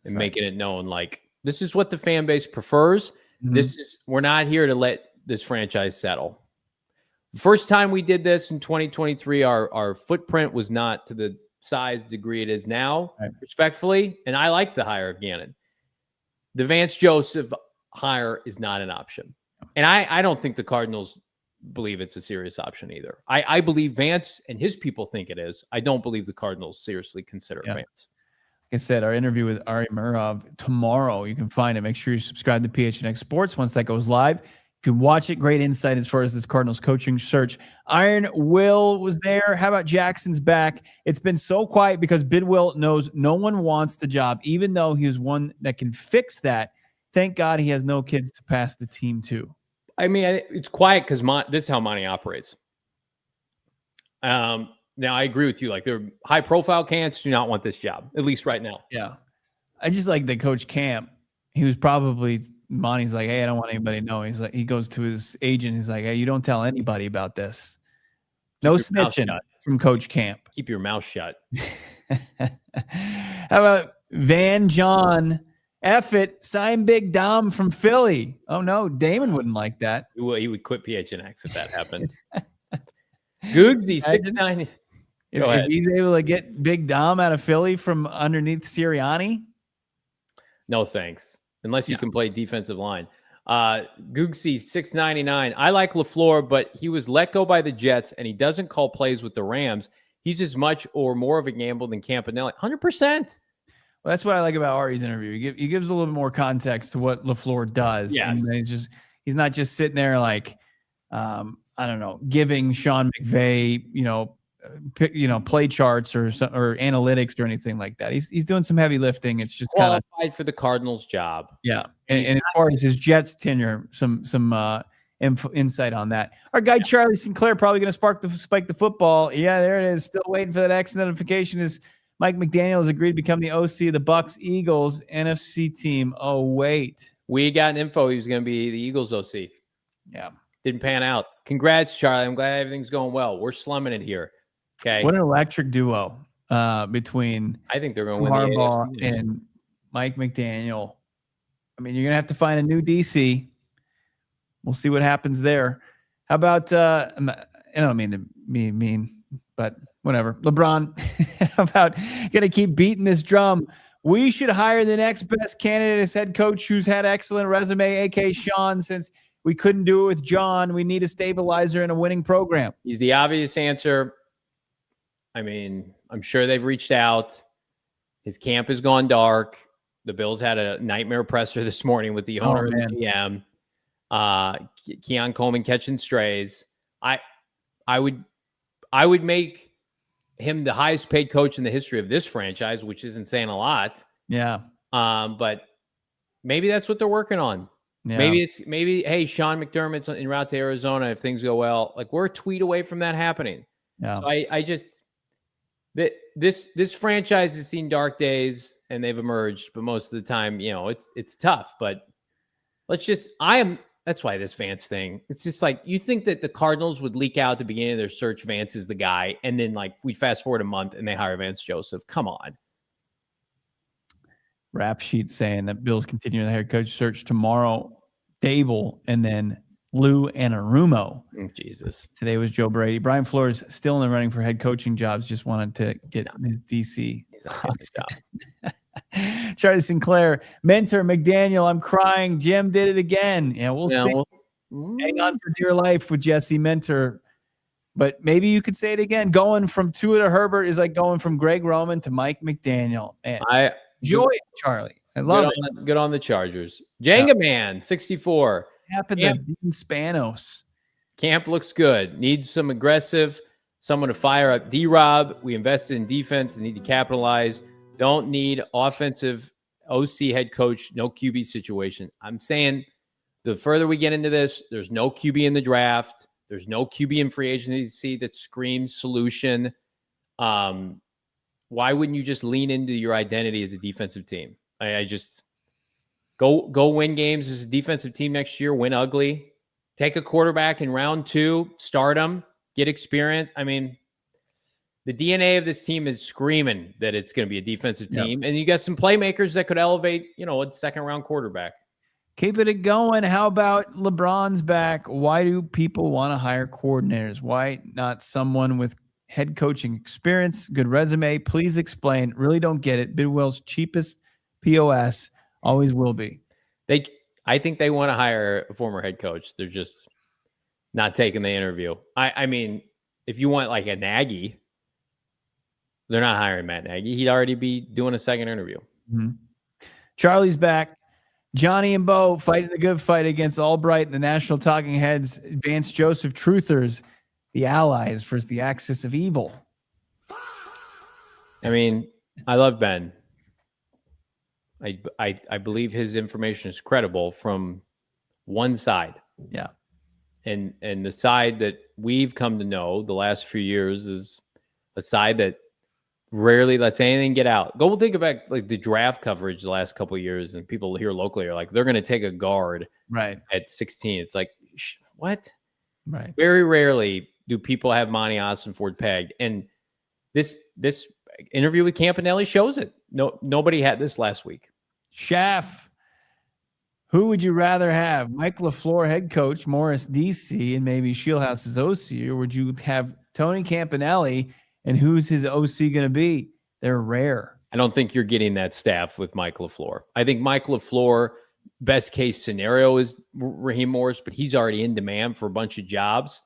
and making it known like this is what the fan base prefers. We're not here to let this franchise settle. The first time we did this in 2023, our footprint was not to the size degree it is now, respectfully. And I like the hire of Gannon. The Vance Joseph hire is not an option. And I don't think the Cardinals believe it's a serious option either. I believe Vance and his people think it is. I don't believe the Cardinals seriously consider Vance. Like I said, our interview with Ari Murov tomorrow, you can find it. Make sure you subscribe to PHNX Sports once that goes live. You can watch it. Great insight as far as this Cardinals coaching search. Iron Will was there. How about Jackson's back? It's been so quiet because Bidwill knows no one wants the job, even though he was one that can fix that. Thank God he has no kids to pass the team to. I mean, it's quiet because this is how Monti operates. Now, I agree with you. Like, they're high-profile candidates do not want this job, at least right now. Yeah. I just like the Coach Camp. He was probably Monty's like, hey, I don't want anybody to know. He's like, he goes to his agent. He's like, hey, you don't tell anybody about this. No snitching from Coach Camp. Keep your mouth shut. How about Van John? F it, sign Big Dom from Philly. Oh no, Damon wouldn't like that. He would quit PHNX if that happened. Googsy 69. If he's able to get Big Dom out of Philly from underneath Sirianni. No thanks. Unless you can play defensive line. Googsy 699. I like LaFleur, but he was let go by the Jets, and he doesn't call plays with the Rams. He's as much or more of a gamble than Campanile. 100%. Well, that's what I like about Ari's interview. He gives a little bit more context to what LaFleur does. Yes. And he's not just sitting there like, I don't know, giving Sean McVay, play charts or analytics or anything like that. He's doing some heavy lifting. It's just kind of qualified for the Cardinals job. Yeah. And as far as his Jets tenure, some insight on that. Our guy Charlie Sinclair probably going to spike the football. Yeah, there it is. Still waiting for that X notification. Is Mike McDaniel has agreed to become the OC of the Bucs Eagles NFC team. Oh, wait. We got an info he was going to be the Eagles OC. Yeah. Didn't pan out. Congrats, Charlie. I'm glad everything's going well. We're slumming it here. Okay. What an electric duo between I think they're going to win Harbaugh the AFC. and Mike McDaniel. I mean, you're going to have to find a new DC. We'll see what happens there. How about I don't mean to be mean, but whatever. LeBron, how about going to keep beating this drum? We should hire the next best candidate as head coach who's had excellent resume, a.k.a. Sean, since we couldn't do it with John. We need a stabilizer and a winning program. He's the obvious answer. I mean, I'm sure they've reached out. His camp has gone dark. The Bills had a nightmare presser this morning with the owner and the GM. Keon Coleman catching strays. I would make him the highest paid coach in the history of this franchise, which isn't saying a lot. Yeah. But maybe that's what they're working on. Yeah. Maybe, hey, Sean McDermott's en route to Arizona if things go well. Like, we're a tweet away from that happening. Yeah. So this franchise has seen dark days and they've emerged, but most of the time, it's tough. But That's why this Vance thing, it's just like, you think that the Cardinals would leak out at the beginning of their search, Vance is the guy, and then like we fast forward a month and they hire Vance Joseph. Come on. Rap sheet saying that Bill's continuing the head coach search tomorrow. Dable and then Lou Anarumo. Jesus. Today was Joe Brady. Brian Flores still in the running for head coaching jobs. Just wanted to get his DC. He's not getting the job. Charlie Sinclair, Mentor McDaniel, I'm crying. Jim did it again. Yeah, we'll see. Hang on for dear life with Jesse Mentor. But maybe you could say it again. Going from Tua to Herbert is like going from Greg Roman to Mike McDaniel. Man, enjoy it, Charlie. I love it. Good on the Chargers. Jenga Man, 64. What happened to Dean Spanos? Camp looks good. Needs some aggressive, someone to fire up D-Rob. We invested in defense and need to capitalize. Don't need offensive OC head coach, no QB situation. I'm saying the further we get into this, there's no QB in the draft. There's no QB in free agency that screams solution. Why wouldn't you just lean into your identity as a defensive team? I just go win games as a defensive team next year, win ugly. Take a quarterback in round 2, start him, get experience. I mean, the DNA of this team is screaming that it's going to be a defensive team. And you got some playmakers that could elevate, a second-round quarterback. Keeping it going. How about LeBron's back? Why do people want to hire coordinators? Why not someone with head coaching experience, good resume? Please explain. Really don't get it. Bidwill's cheapest POS always will be. I think they want to hire a former head coach. They're just not taking the interview. I mean, if you want like a Nagy, they're not hiring Matt Nagy. He'd already be doing a second interview. Mm-hmm. Charlie's back. Johnny and Bo fighting the good fight against Albright and the National Talking Heads. Vance Joseph Truthers, the allies versus the axis of evil. I mean, I love Ben. I believe his information is credible from one side. Yeah. And the side that we've come to know the last few years is a side that rarely lets anything get out. Go think about like the draft coverage the last couple of years, and people here locally are like, they're going to take a guard at 16. It's like, what? Right. Very rarely do people have Monti Ossenfort pegged. And this interview with Campanile shows it. Nobody had this last week. Schaff, who would you rather have? Mike LaFleur, head coach, Morris DC, and maybe Shieldhouse's OC, or would you have Tony Campanile? And who's his OC going to be? They're rare. I don't think you're getting that staff with Mike LaFleur. I think Mike LaFleur, best case scenario is Raheem Morris, but he's already in demand for a bunch of jobs.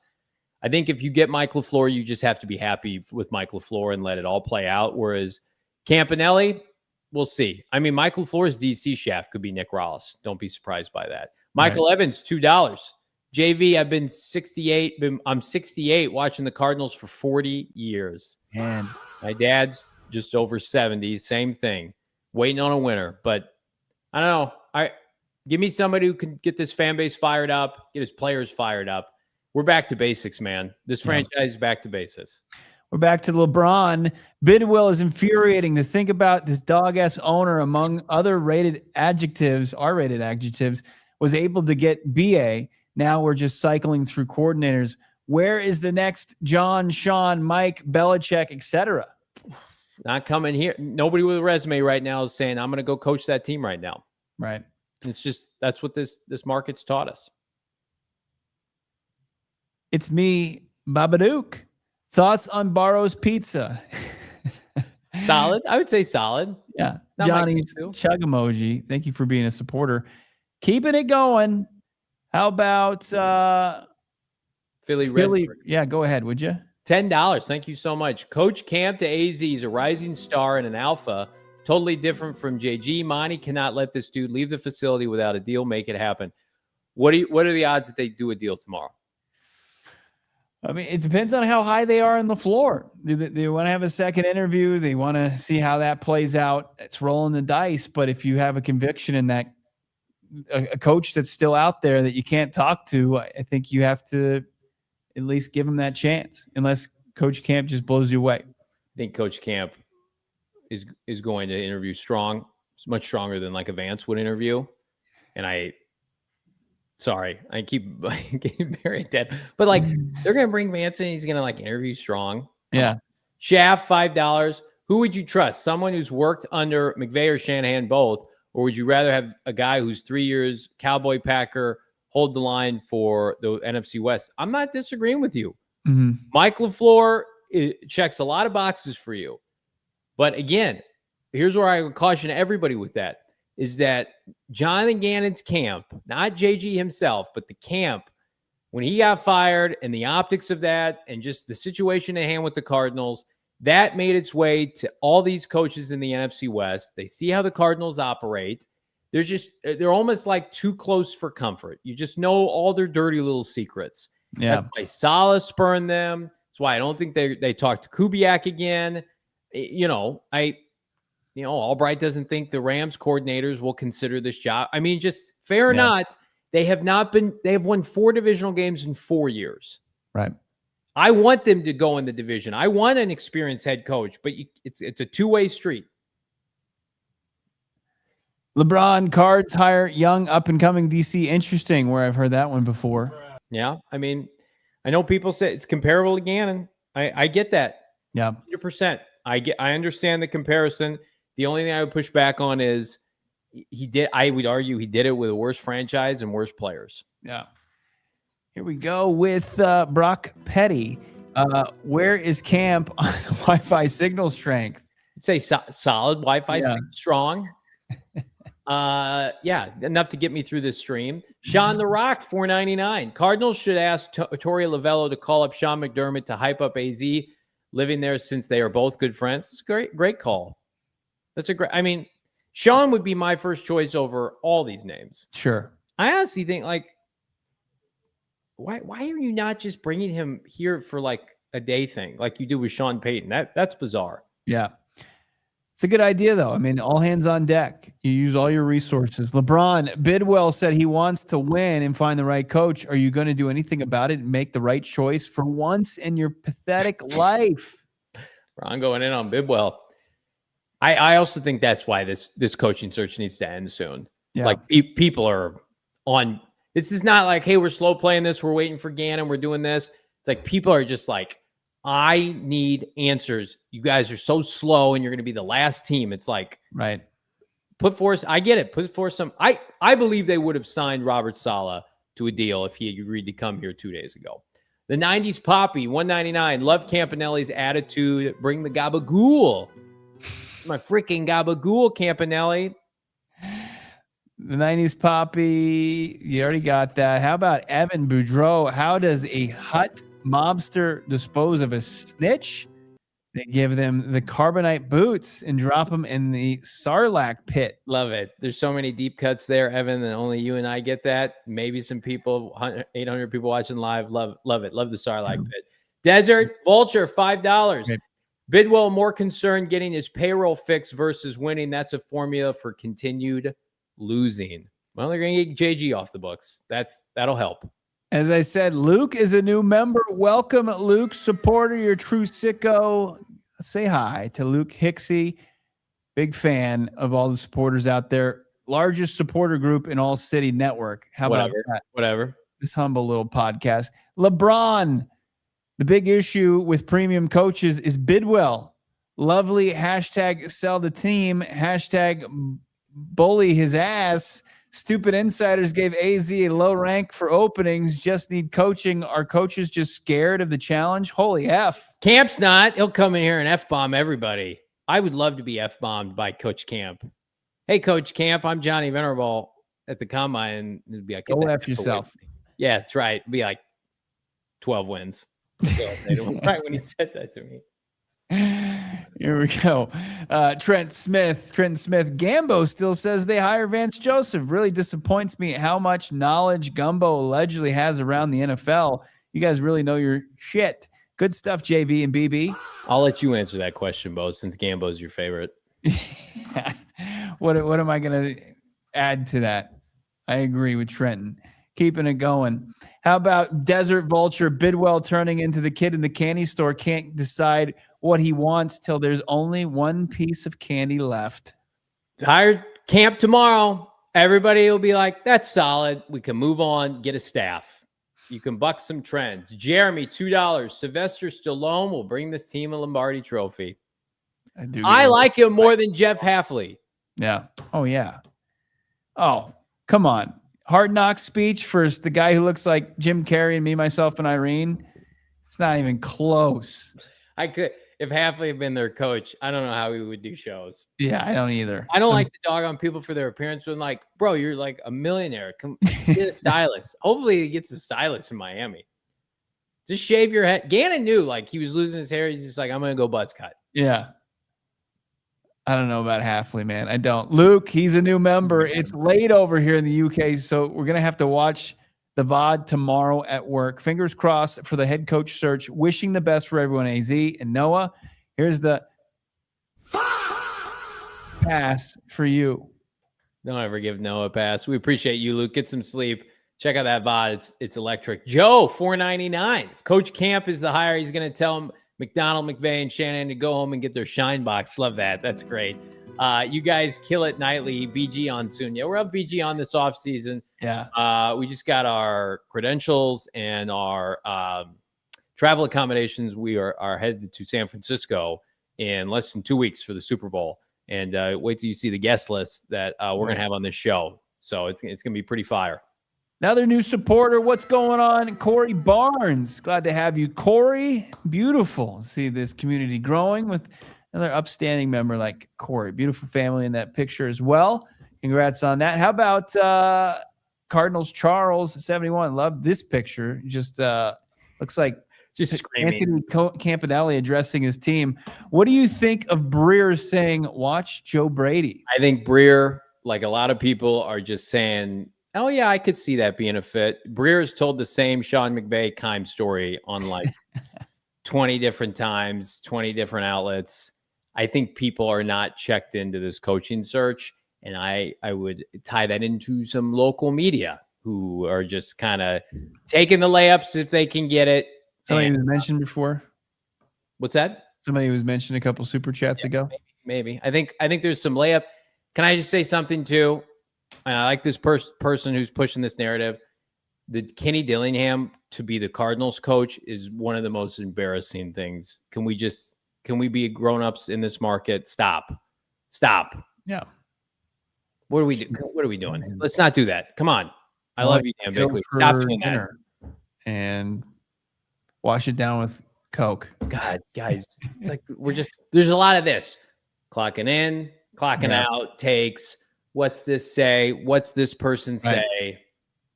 I think if you get Mike LaFleur, you just have to be happy with Mike LaFleur and let it all play out. Whereas Campanile, we'll see. I mean, Mike LaFleur's DC chef could be Nick Rollis. Don't be surprised by that. Michael Evans, $2. JV, I'm 68 watching the Cardinals for 40 years. Man. My dad's just over 70, same thing. Waiting on a winner. But I don't know. Give me somebody who can get this fan base fired up, get his players fired up. We're back to basics, man. This franchise is back to basics. We're back to LeBron. Bidwill is infuriating to think about this dog-ass owner, among other R-rated adjectives, was able to get BA. Now we're just cycling through coordinators. Where is the next John, Sean, Mike, Belichick, etc.? Not coming here. Nobody with a resume right now is saying, I'm going to go coach that team right now. Right. It's just, that's what this market's taught us. It's me, Babadook. Thoughts on Barrow's Pizza? Solid. I would say solid. Yeah. Not Johnny's chug emoji. Thank you for being a supporter. Keeping it going. How about Philly? Yeah, go ahead, would you? $10. Thank you so much. Coach Camp to AZ. He's a rising star and an alpha. Totally different from JG. Monty cannot let this dude leave the facility without a deal. Make it happen. What are the odds that they do a deal tomorrow? I mean, it depends on how high they are on the floor. Do they want to have a second interview? They want to see how that plays out. It's rolling the dice. But if you have a conviction in that, a coach that's still out there that you can't talk to, I think you have to at least give him that chance, unless Coach Camp just blows you away. I think Coach Camp is going to interview strong. It's much stronger than like a Vance would interview. And Sorry, I keep getting very dead. But like, they're gonna bring Vance in. He's gonna like interview strong. Yeah. Shaft, $5. Who would you trust? Someone who's worked under McVay or Shanahan both, or would you rather have a guy who's 3 years Cowboy Packer hold the line for the NFC West? I'm not disagreeing with you. Mike LaFleur checks a lot of boxes for you. But again, here's where I would caution everybody with that, is that Jonathan Gannon's camp, not JG himself, but the camp, when he got fired and the optics of that and just the situation at hand with the Cardinals, that made its way to all these coaches in the NFC West. They see how the Cardinals operate. They're almost like too close for comfort. You just know all their dirty little secrets. Yeah. That's why Saleh spurned them. That's why I don't think they talked to Kubiak again. Albright doesn't think the Rams coordinators will consider this job. I mean, just fair or not, they have won 4 divisional games in 4 years. Right. I want them to go in the division. I want an experienced head coach, but it's a two-way street. LeBron, Cards hire young up-and-coming DC. Interesting, where I've heard that one before. Yeah, I mean, I know people say it's comparable to Gannon. I get that. Yeah. 100%. I understand the comparison. The only thing I would push back on is I would argue he did it with a worse franchise and worse players. Yeah. Here we go with Brock Petty. Where is camp on the Wi-Fi signal strength? I'd say solid Wi-Fi, strong. Enough to get me through this stream. Sean the Rock, $4.99. Cardinals should ask Torey Lavello to call up Sean McDermott to hype up AZ living there since they are both good friends. It's a great call. Sean would be my first choice over all these names. Sure. I honestly think, like, why are you not just bringing him here for like a day thing like you do with Sean Payton? That's bizarre. Yeah. It's a good idea, though. I mean, all hands on deck. You use all your resources. LeBron, Bidwill said he wants to win and find the right coach. Are you going to do anything about it and make the right choice for once in your pathetic life? Ron going in on Bidwill. I also think that's why this coaching search needs to end soon. Yeah. Like, people are on. This is not like, hey, we're slow playing this. We're waiting for Gannon. We're doing this. It's like people are just like, I need answers. You guys are so slow and you're going to be the last team. It's like, right. I get it. Put forth some. I believe they would have signed Robert Saleh to a deal if he had agreed to come here 2 days ago. The 90s Poppy, $1.99. Love Campanelli's attitude. Bring the gabagool. My freaking gabagool, Campanelli. The 90s Poppy, you already got that. How about Evan Boudreaux? How does a hut mobster dispose of a snitch? They give them the carbonite boots and drop them in the Sarlacc pit. Love it. There's so many deep cuts there, Evan, and only you and I get that. Maybe some people, 800 people watching live. Love it. Love the Sarlacc pit. Desert Vulture, $5. Okay. Bidwill more concerned getting his payroll fixed versus winning. That's a formula for continued losing. Well, they're going to get JG off the books. That'll help. As I said, Luke is a new member. Welcome, Luke, supporter, your true sicko. Say hi to Luke Hicksey. Big fan of all the supporters out there. Largest supporter group in ALLCITY network. How about that? Whatever. This humble little podcast. LeBron, the big issue with premium coaches is Bidwill. Lovely hashtag sell the team. Hashtag bully his ass. Stupid insiders gave AZ a low rank for openings. Just need coaching. Are coaches just scared of the challenge? Holy F. Camp's not. He'll come in here and F-bomb everybody. I would love to be F-bombed by Coach Camp. Hey, Coach Camp, I'm Johnny Venerable at the Combine. And it'd be like, go F yourself. Yeah, that's right. It'd be like 12 wins. Right when he said that to me. Here we go. Trent Smith. Gambo still says they hire Vance Joseph. Really disappoints me how much knowledge Gumbo allegedly has around the NFL. You guys really know your shit. Good stuff, JV and BB. I'll let you answer that question, Bo, since Gambo's your favorite. What am I going to add to that? I agree with Trenton. Keeping it going. How about Desert Vulture? Bidwill turning into the kid in the candy store, can't decide what he wants till there's only one piece of candy left. Hired Camp tomorrow. Everybody will be like, that's solid. We can move on, get a staff. You can buck some trends. Jeremy, $2. Sylvester Stallone will bring this team a Lombardi trophy. I like him more than Jeff Hafley. Yeah. Oh, yeah. Oh, come on. Hard Knocks speech for the guy who looks like Jim Carrey and Me, Myself, and Irene. It's not even close. If Hafley had been their coach, I don't know how he would do shows. Yeah, I don't either. I don't like to dog on people for their appearance. When like, bro, you're like a millionaire. Come get a stylist. Hopefully he gets a stylist in Miami. Just shave your head. Gannon knew like he was losing his hair. He's just like, I'm going to go buzz cut. Yeah. I don't know about Hafley, man. I don't. Luke, he's a new member. It's late over here in the UK, so we're going to have to watch the VOD tomorrow at work. Fingers crossed for the head coach search. Wishing the best for everyone, AZ. And Noah, here's the pass for you. Don't ever give Noah a pass. We appreciate you, Luke. Get some sleep. Check out that VOD. It's electric. Joe, $4.99. If Coach Camp is the hire, he's going to tell him McDonald, McVay, and Shannon to go home and get their shine box. Love that. That's great. You guys kill it nightly. BG on soon. Yeah, we're up BG on this off season. Yeah. We just got our credentials and our travel accommodations. We are headed to San Francisco in less than 2 weeks for the Super Bowl. And wait till you see the guest list that we're going to have on this show. So it's going to be pretty fire. Another new supporter. What's going on? Corey Barnes. Glad to have you, Corey. Beautiful. See this community growing with another upstanding member like Corey. Beautiful family in that picture as well. Congrats on that. How about Cardinals Charles 71? Love this picture. Just looks like just screaming. Anthony Campanile addressing his team. What do you think of Breer saying, watch Joe Brady? I think Breer, like a lot of people, are just saying, oh, yeah, I could see that being a fit. Breer has told the same Sean McVay Keim story on like 20 different times, 20 different outlets. I think people are not checked into this coaching search. And I would tie that into some local media who are just kind of taking the layups if they can get it. Somebody was mentioned before. What's that? Somebody was mentioned a couple super chats ago. Maybe. I think there's some layup. Can I just say something too? I like this person who's pushing this narrative. The Kenny Dillingham to be the Cardinals coach is one of the most embarrassing things. Can we be grown-ups in this market? Stop. Yeah. What are we doing? What are we doing? Let's not do that. Come on. I love you, Dan Bickley. Stop doing that. And wash it down with Coke. God, guys, it's like there's a lot of this. Clocking in, clocking out, takes. What's this say? What's this person say? Right.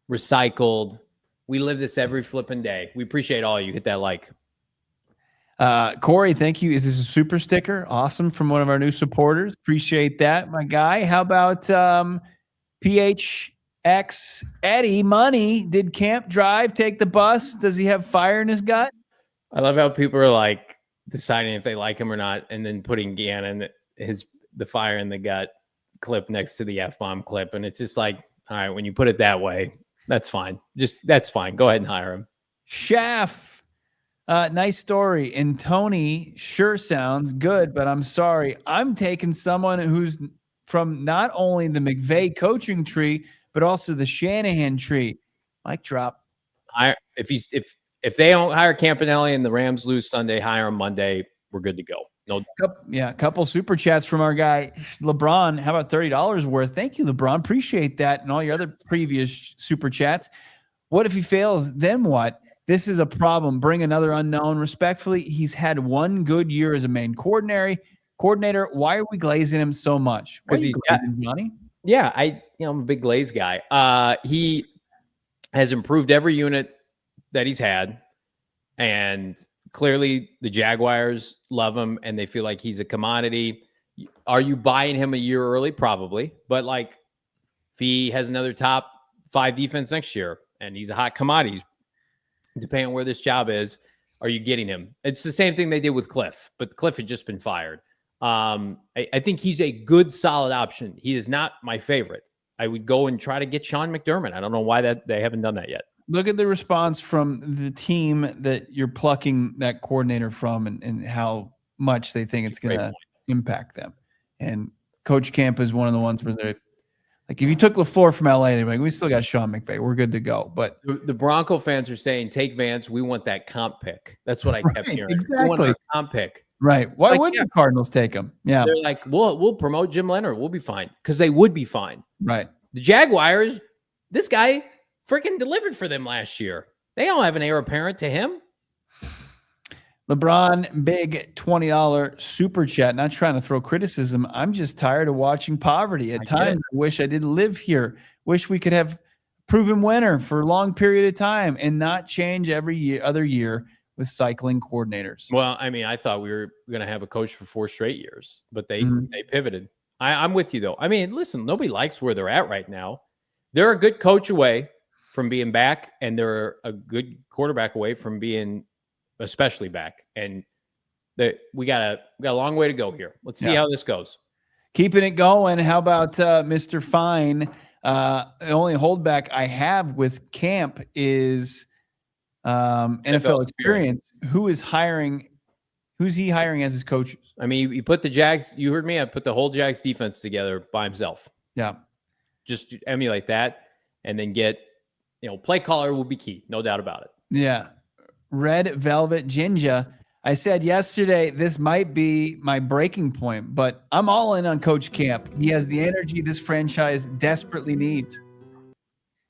Recycled. We live this every flipping day. We appreciate all you. Hit that like. Corey, thank you. Is this a super sticker? Awesome. From one of our new supporters. Appreciate that, my guy. How about PHX Eddie Money? Did Camp drive, take the bus? Does he have fire in his gut? I love how people are like deciding if they like him or not, and then putting Gannon the fire in the gut clip next to the F-bomb clip. And it's just like, all right, when you put it that way, that's fine. That's fine. Go ahead and hire him. Chef. Nice story. And Tony sure sounds good, but I'm sorry. I'm taking someone who's from not only the McVay coaching tree, but also the Shanahan tree. Mic drop. If they don't hire Campanile and the Rams lose Sunday, hire him Monday. We're good to go. No. Yeah, a couple super chats from our guy LeBron. How about $30 worth? Thank you, LeBron. Appreciate that, and all your other previous super chats. What if he fails? Then what? This is a problem. Bring another unknown. Respectfully, he's had one good year as a main coordinator. Why are we glazing him so much? Because he's glazing money. Yeah, I'm a big glaze guy. He has improved every unit that he's had, and clearly the Jaguars love him and they feel like he's a commodity. Are you buying him a year early? Probably, but like if he has another top 5 defense next year and he's a hot commodity, depending on where this job is, are you getting him? It's the same thing they did with Cliff, but Cliff had just been fired. I think he's a good, solid option. He is not my favorite. I would go and try to get Sean McDermott. I don't know why they haven't done that yet. Look at the response from the team that you're plucking that coordinator from and how much they think it's going to impact them. And Coach Camp is one of the ones where they're Like if you took LaFleur from LA, they're like, we still got Sean McVay. We're good to go. But the Bronco fans are saying, take Vance. We want that comp pick. That's what I kept hearing. Exactly. We want our comp pick. Right. Why wouldn't the Cardinals take him? Yeah. They're like, we'll promote Jim Leonard. We'll be fine. Because they would be fine. Right. The Jaguars, this guy freaking delivered for them last year. They don't have an heir apparent to him. LeBron, big $20 super chat. Not trying to throw criticism. I'm just tired of watching poverty. At times, I wish I didn't live here. Wish we could have proven winner for a long period of time and not change every other year with cycling coordinators. Well, I mean, I thought we were going to have a coach for 4 straight years, but they pivoted. I'm with you, though. I mean, listen, nobody likes where they're at right now. They're a good coach away from being back, and they're a good quarterback away from being especially back. And we got a long way to go here. Let's see how this goes. Keeping it going. How about Mr. Fine? The only holdback I have with camp is NFL experience. Who's he hiring as his coaches? I mean, you put the Jags, you heard me, I put the whole Jags defense together by himself. Yeah. Just emulate that and then get, play caller will be key. No doubt about it. Yeah. Red Velvet Ginger. I said yesterday, this might be my breaking point, but I'm all in on Coach Camp. He has the energy this franchise desperately needs.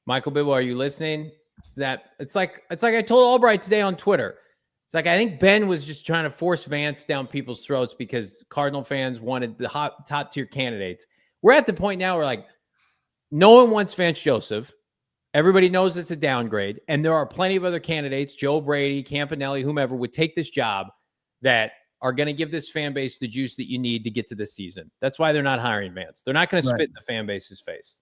Michael Bidwill, are you listening? It's like I told Albright today on Twitter. It's like I think Ben was just trying to force Vance down people's throats because Cardinal fans wanted the top tier candidates. We're at the point now where like no one wants Vance Joseph. Everybody knows it's a downgrade, and there are plenty of other candidates, Joe Brady, Campanile, whomever, would take this job that are going to give this fan base the juice that you need to get to this season. That's why they're not hiring Vance. They're not going to spit in the fan base's face.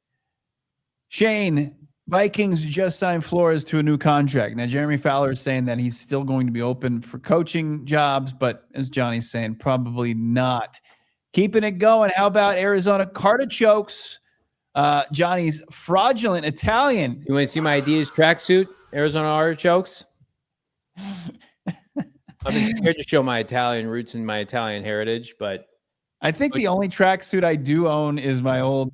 Shane, Vikings just signed Flores to a new contract. Now, Jeremy Fowler is saying that he's still going to be open for coaching jobs, but as Johnny's saying, probably not. Keeping it going. How about Arizona Cardinals? Johnny's fraudulent Italian. You want to see my Adidas tracksuit, Arizona Artichokes? I've been scared to show my Italian roots and my Italian heritage, but I think the only tracksuit I do own is my old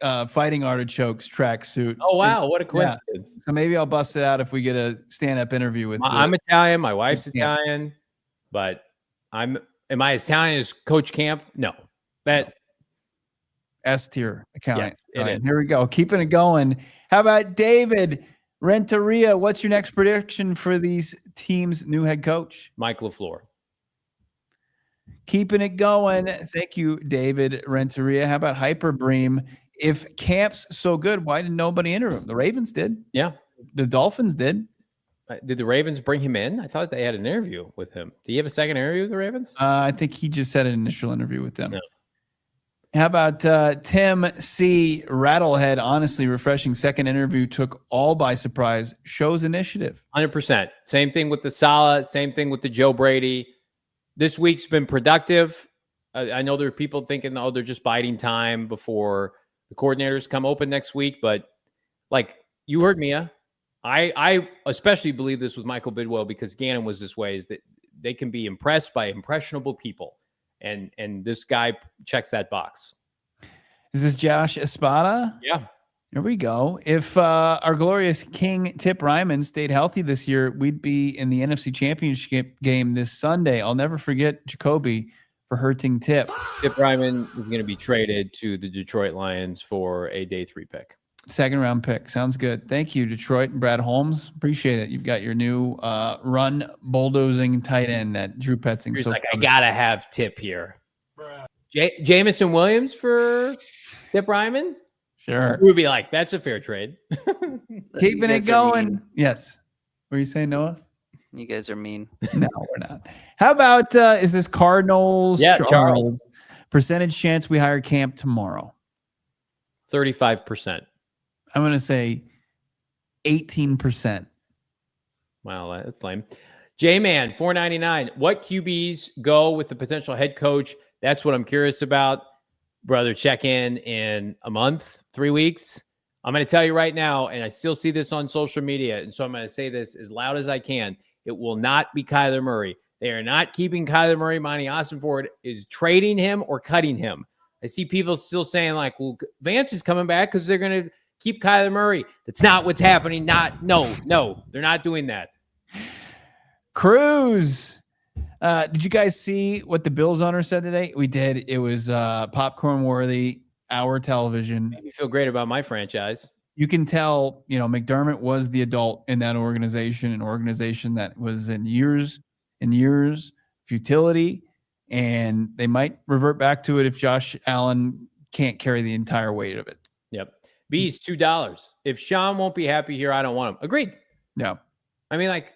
Fighting Artichokes tracksuit. Oh, wow. What a coincidence. Yeah. So maybe I'll bust it out if we get a stand-up interview with I'm Italian. My wife's Italian, but am I Italian as Coach Camp? No. S-tier account. Yes, right, here we go. Keeping it going. How about David Renteria? What's your next prediction for these teams' new head coach? Mike LaFleur. Keeping it going. Thank you, David Renteria. How about Hyperbream? If Camp's so good, why did nobody enter him? The Ravens did. Yeah. The Dolphins did. Did the Ravens bring him in? I thought they had an interview with him. Did he have a second interview with the Ravens? I think he just had an initial interview with them. No. How about Tim C. Rattlehead? Honestly, refreshing second interview, took all by surprise. Shows initiative. 100%. Same thing with the Saleh. Same thing with the Joe Brady. This week's been productive. I know there are people thinking, oh, they're just biding time before the coordinators come open next week. But like you heard Mia, I especially believe this with Michael Bidwill because Gannon was this way, is that they can be impressed by impressionable people. And this guy checks that box. Is this Josh Espada? Yeah. Here we go. If our glorious King Tip Ryman stayed healthy this year, we'd be in the NFC Championship game this Sunday. I'll never forget Jacoby for hurting Tip. Tip Ryman is going to be traded to the Detroit Lions for a day 3 pick. Second round pick. Sounds good. Thank you, Detroit and Brad Holmes. Appreciate it. You've got your new run bulldozing tight end that Drew Petzing. He's like, I got to have Tip here. Jamison Williams for Tip Ryman? Sure. We'd be like, that's a fair trade. Keeping it going. Yes. What are you saying, Noah? You guys are mean. No, we're not. How about, is this Cardinals? Yeah, Charles. Percentage chance we hire Camp tomorrow? 35%. I'm going to say 18%. Wow, that's lame. J-Man, $4.99. What QBs go with the potential head coach? That's what I'm curious about. Brother, check in a month, 3 weeks. I'm going to tell you right now, and I still see this on social media, and so I'm going to say this as loud as I can. It will not be Kyler Murray. They are not keeping Kyler Murray. Monti Ossenfort is trading him or cutting him. I see people still saying like, well, Vance is coming back because they're going to keep Kyler Murray. That's not what's happening. No, they're not doing that. Cruz. Did you guys see what the Bills owner said today? We did. It was popcorn worthy, our television. Made me feel great about my franchise. You can tell, McDermott was the adult in that organization, an organization that was in years and years futility, and they might revert back to it if Josh Allen can't carry the entire weight of it. Yep. B's $2. If Sean won't be happy here, I don't want him. Agreed. Yeah. I mean, like,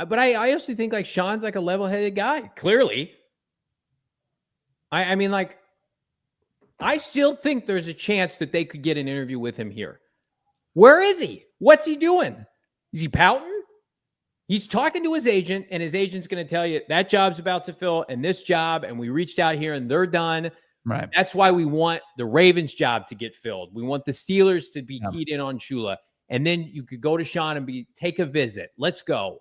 but I also think like Sean's like a level-headed guy. Clearly. I mean, like, I still think there's a chance that they could get an interview with him here. Where is he? What's he doing? Is he pouting? He's talking to his agent, and his agent's going to tell you that job's about to fill and this job, and we reached out here and they're done. Right. That's why we want the Ravens job to get filled. We want the Steelers to be keyed in on Shula. And then you could go to Sean and take a visit. Let's go.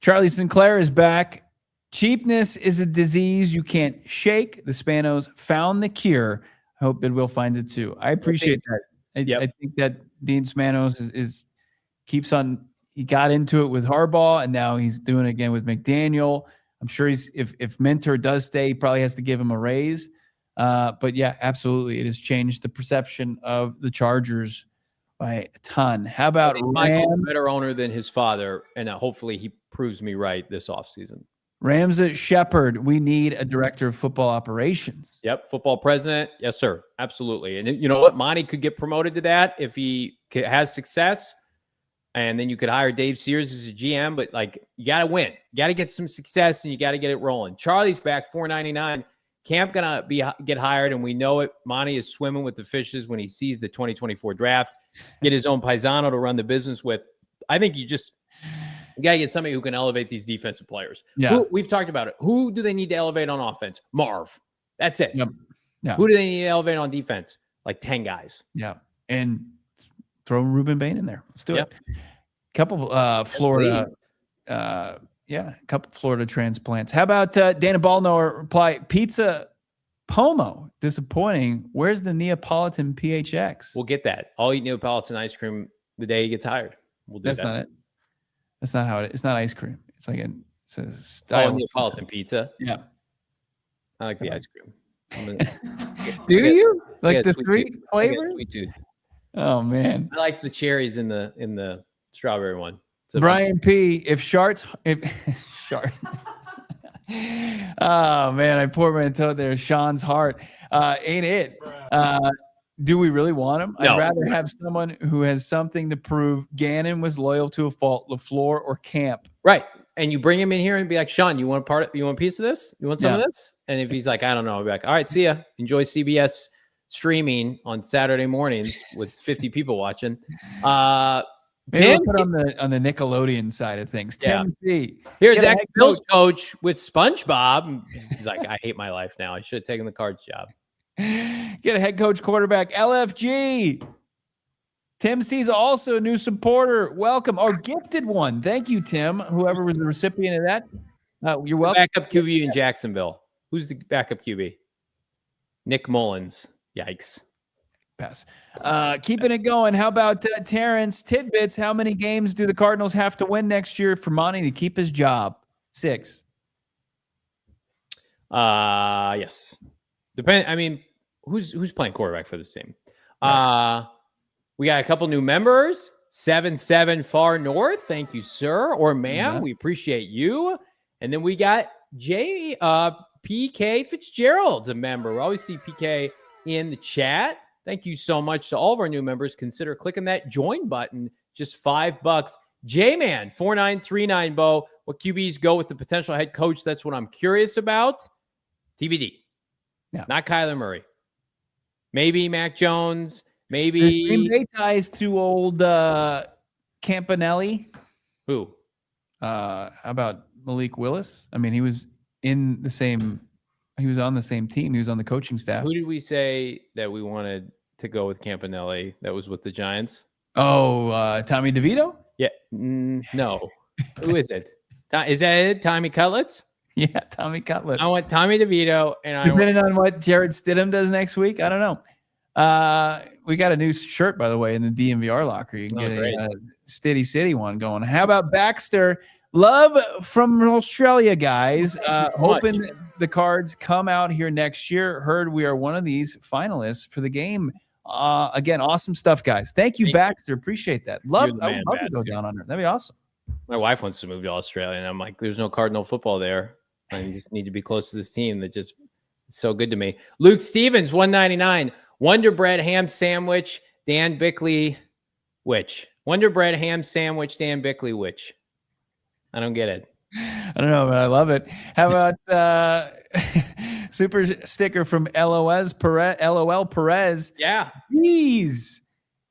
Charlie Sinclair is back. Cheapness is a disease you can't shake. The Spanos found the cure. I hope Bidwill finds it too. I appreciate that. I think that Dean Spanos is keeps on. He got into it with Harbaugh, and now he's doing it again with McDaniel. I'm sure if Mentor does stay, he probably has to give him a raise. But yeah, absolutely, it has changed the perception of the Chargers by a ton. How about Michael, a better owner than his father, and hopefully he proves me right this offseason. Rams at Shepard, we need a director of football operations. Yep, football president. Yes, sir. Absolutely. And you know what? Monty could get promoted to that if he has success. And then you could hire Dave Sears as a GM. But, like, you got to win. You got to get some success, and you got to get it rolling. Charlie's back, $4.99. Camp going to get hired, and we know it. Monty is swimming with the fishes when he sees the 2024 draft. Get his own paisano to run the business with. I think you got to get somebody who can elevate these defensive players. Yeah. We've talked about it. Who do they need to elevate on offense? Marv. That's it. Yep. Yeah. Who do they need to elevate on defense? Like 10 guys. Yeah. And throw Ruben Bain in there. Let's do it. Couple Florida. A couple Florida transplants. How about Dana Ballnower reply? Pizza Pomo. Disappointing. Where's the Neapolitan PHX? We'll get that. I'll eat Neapolitan ice cream the day he gets hired. We'll do that. That's not it. That's not how it is. It's not ice cream. It's like it's a style Neapolitan pizza. Yeah. I like the ice cream. Do you? Like the three flavors? Sweet tooth. Oh man. I like the cherries in the strawberry one. Brian P. If Shart. Oh man, I portmanteaued there. Sean's heart. Ain't it? Do we really want him? No. I'd rather have someone who has something to prove. Gannon was loyal to a fault. LaFleur or Camp. Right. And you bring him in here and be like, Sean, you want a piece of this? You want some of this? And if he's like, I don't know, I'll be like, all right, see ya. Enjoy CBS streaming on Saturday mornings with 50 people watching. Tim, put on the Nickelodeon side of things. Tim C. Here's Zach Bill's coach with SpongeBob. He's like, I hate my life now. I should have taken the Cards job. Get a head coach quarterback. LFG. Tim C is also a new supporter. Welcome. Our gifted one. Thank you, Tim. Whoever was the recipient of that. You're welcome. Backup QB in Jacksonville. Who's the backup QB? Nick Mullins. Yikes. Pass. Keeping it going. How about Terrence Tidbits? How many games do the Cardinals have to win next year for Monty to keep his job? 6. Yes. I mean, who's playing quarterback for this team? Right. We got a couple new members. 77 Far North. Thank you, sir or ma'am. Yeah. We appreciate you. And then we got PK Fitzgerald's a member. We always see PK in the chat. Thank you so much to all of our new members. Consider clicking that join button. Just $5. J-Man 4939 Bo. What QBs go with the potential head coach? That's what I'm curious about. TBD. Yeah. Not Kyler Murray. Maybe Mac Jones. Maybe Green Bay ties to old Campanile. Who? How about Malik Willis? I mean, he was on the same team. He was on the coaching staff. Who did we say that we wanted to go with Campanile that was with the Giants? Oh, Tommy DeVito? Yeah. No. Who is it? Is that it? Tommy Cutlets? Yeah, Tommy Cutlip. I want Tommy DeVito, and depending on what Jared Stidham does next week, I don't know. We got a new shirt, by the way, in the DMVR locker. You can get a Stiddy City one going. How about Baxter? Love from Australia, guys. Hoping the Cards come out here next year. Heard we are one of these finalists for the game. Again, awesome stuff, guys. Thank you, Baxter. Appreciate that. I would love to go down under. That'd be awesome. My wife wants to move to Australia, and I'm like, there's no Cardinal football there. I just need to be close to this team that just is so good to me. Luke Stevens, 199. Wonder Bread ham sandwich, Dan Bickley, which? Wonder Bread ham sandwich, Dan Bickley, which? I don't get it. I don't know, but I love it. How about super sticker from LOL Perez? Yeah. Please.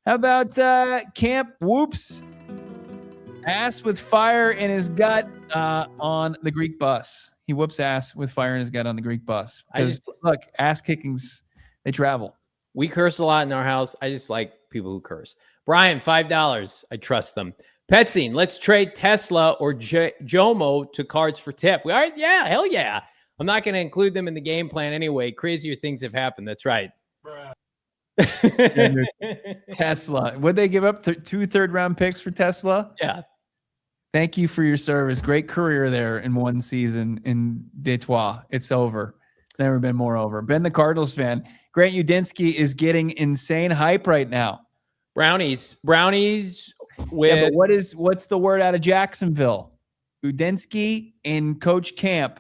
How about Camp Whoops? Ass with fire in his gut on the Greek bus. He whoops ass with fire in his gut on the Greek bus. Because look, ass kickings, they travel. We curse a lot in our house. I just like people who curse. Brian, $5. I trust them. Petsing, let's trade Tesla or Jomo to Cards for tip. We are, yeah, hell yeah. I'm not going to include them in the game plan anyway. Crazier things have happened. That's right. Tesla. Would they give up 2 third-round picks for Tesla? Yeah. Thank you for your service. Great career there in one season in Detroit. It's over. It's never been more over. Ben, the Cardinals fan. Grant Udinsky is getting insane hype right now. Brownies with what's the word out of Jacksonville? Udinsky and Coach Camp.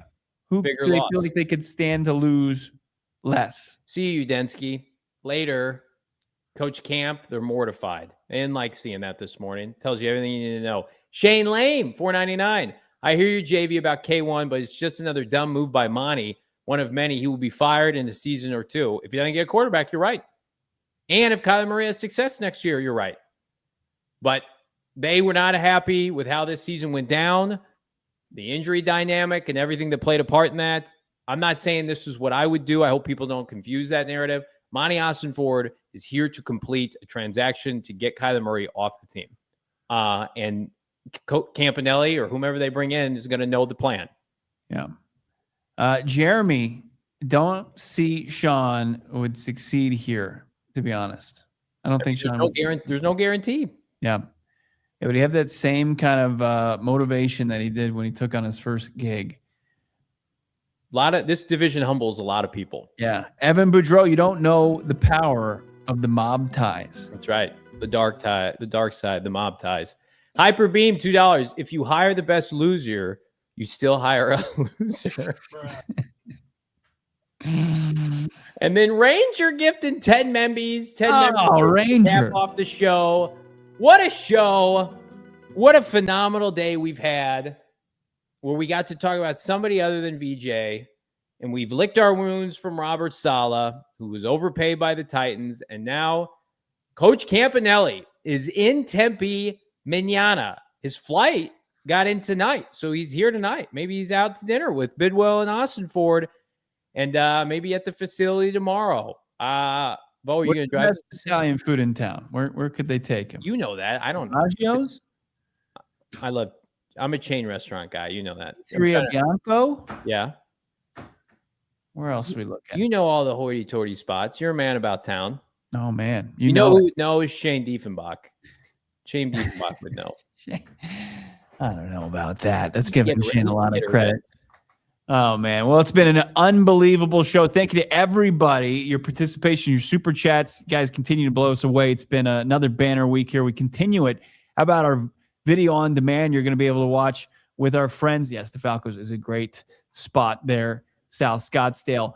Who do they feel like they could stand to lose less? See you, Udinsky. Later, Coach Camp, they're mortified. They didn't like seeing that this morning. Tells you everything you need to know. Shane Lame, $4.99. I hear you, JV, about K1, but it's just another dumb move by Monty. One of many. He will be fired in a season or two. If you don't get a quarterback, you're right. And if Kyler Murray has success next year, you're right. But they were not happy with how this season went down, the injury dynamic and everything that played a part in that. I'm not saying this is what I would do. I hope people don't confuse that narrative. Monti Ossenfort is here to complete a transaction to get Kyler Murray off the team. And Campanile or whomever they bring in is going to know the plan. Yeah. Jeremy, don't see Sean would succeed here, to be honest. I don't think Sean there's no guarantee. Yeah. Would he have that same kind of motivation that he did when he took on his first gig? This division humbles a lot of people. Yeah. Evan Boudreau, you don't know the power of the mob ties. That's right. The dark side, the mob ties. Hyperbeam, $2. If you hire the best loser, you still hire a loser. And then Ranger gifting 10 membies. 10 members. Ranger. Off the show. What a show. What a phenomenal day we've had where we got to talk about somebody other than VJ. And we've licked our wounds from Robert Saleh, who was overpaid by the Titans. And now Coach Campanile is in Tempe, Manana. His flight got in tonight, so he's here tonight. Maybe he's out to dinner with Bidwill and Ossenfort, and maybe at the facility tomorrow. Bo, you're going to drive Italian food in town. Where could they take him? You know that. I don't know. Maggio's? I'm a chain restaurant guy. You know that. Pizzeria Bianco? Yeah. Where else we look at? You know all the hoity-toity spots. You're a man about town. Oh, man. You know who knows Shane Diefenbach. Shane Diefenbach would know. I don't know about that. That's giving Shane a lot of credit. Oh, man. Well, it's been an unbelievable show. Thank you to everybody. Your participation, your super chats. You guys continue to blow us away. It's been another banner week here. We continue it. How about our video on demand you're going to be able to watch with our friends? Yes, the Falcons is a great spot there, South Scottsdale.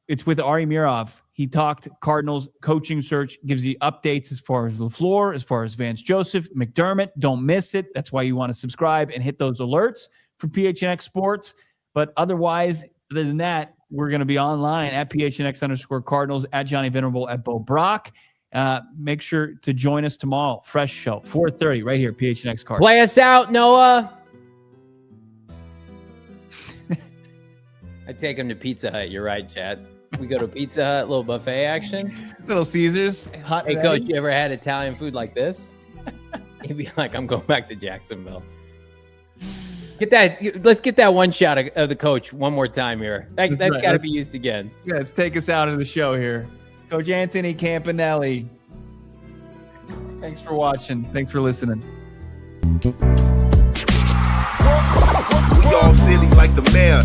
It's with Ari Mirov. He talked Cardinals coaching search, gives you updates as far as LaFleur, as far as Vance Joseph, McDermott. Don't miss it. That's why you want to subscribe and hit those alerts for PHNX Sports. But otherwise, other than that, we're going to be online at PHNX_Cardinals, at Johnny Venerable, at Bo Brack. Make sure to join us tomorrow. Fresh show, 4:30, right here, PHNX Cardinals. Play us out, Noah. I take him to Pizza Hut. You're right, Chad. We go to Pizza Hut, little buffet action. Little Caesars. Hot hey, Coach, you ever had Italian food like this? He'd be like, I'm going back to Jacksonville. Let's get that one shot of the coach one more time here. That's right. got to be used again. Yeah, let's take us out of the show here. Coach Anthony Campanile. Thanks for watching. Thanks for listening. We all silly like the mayor.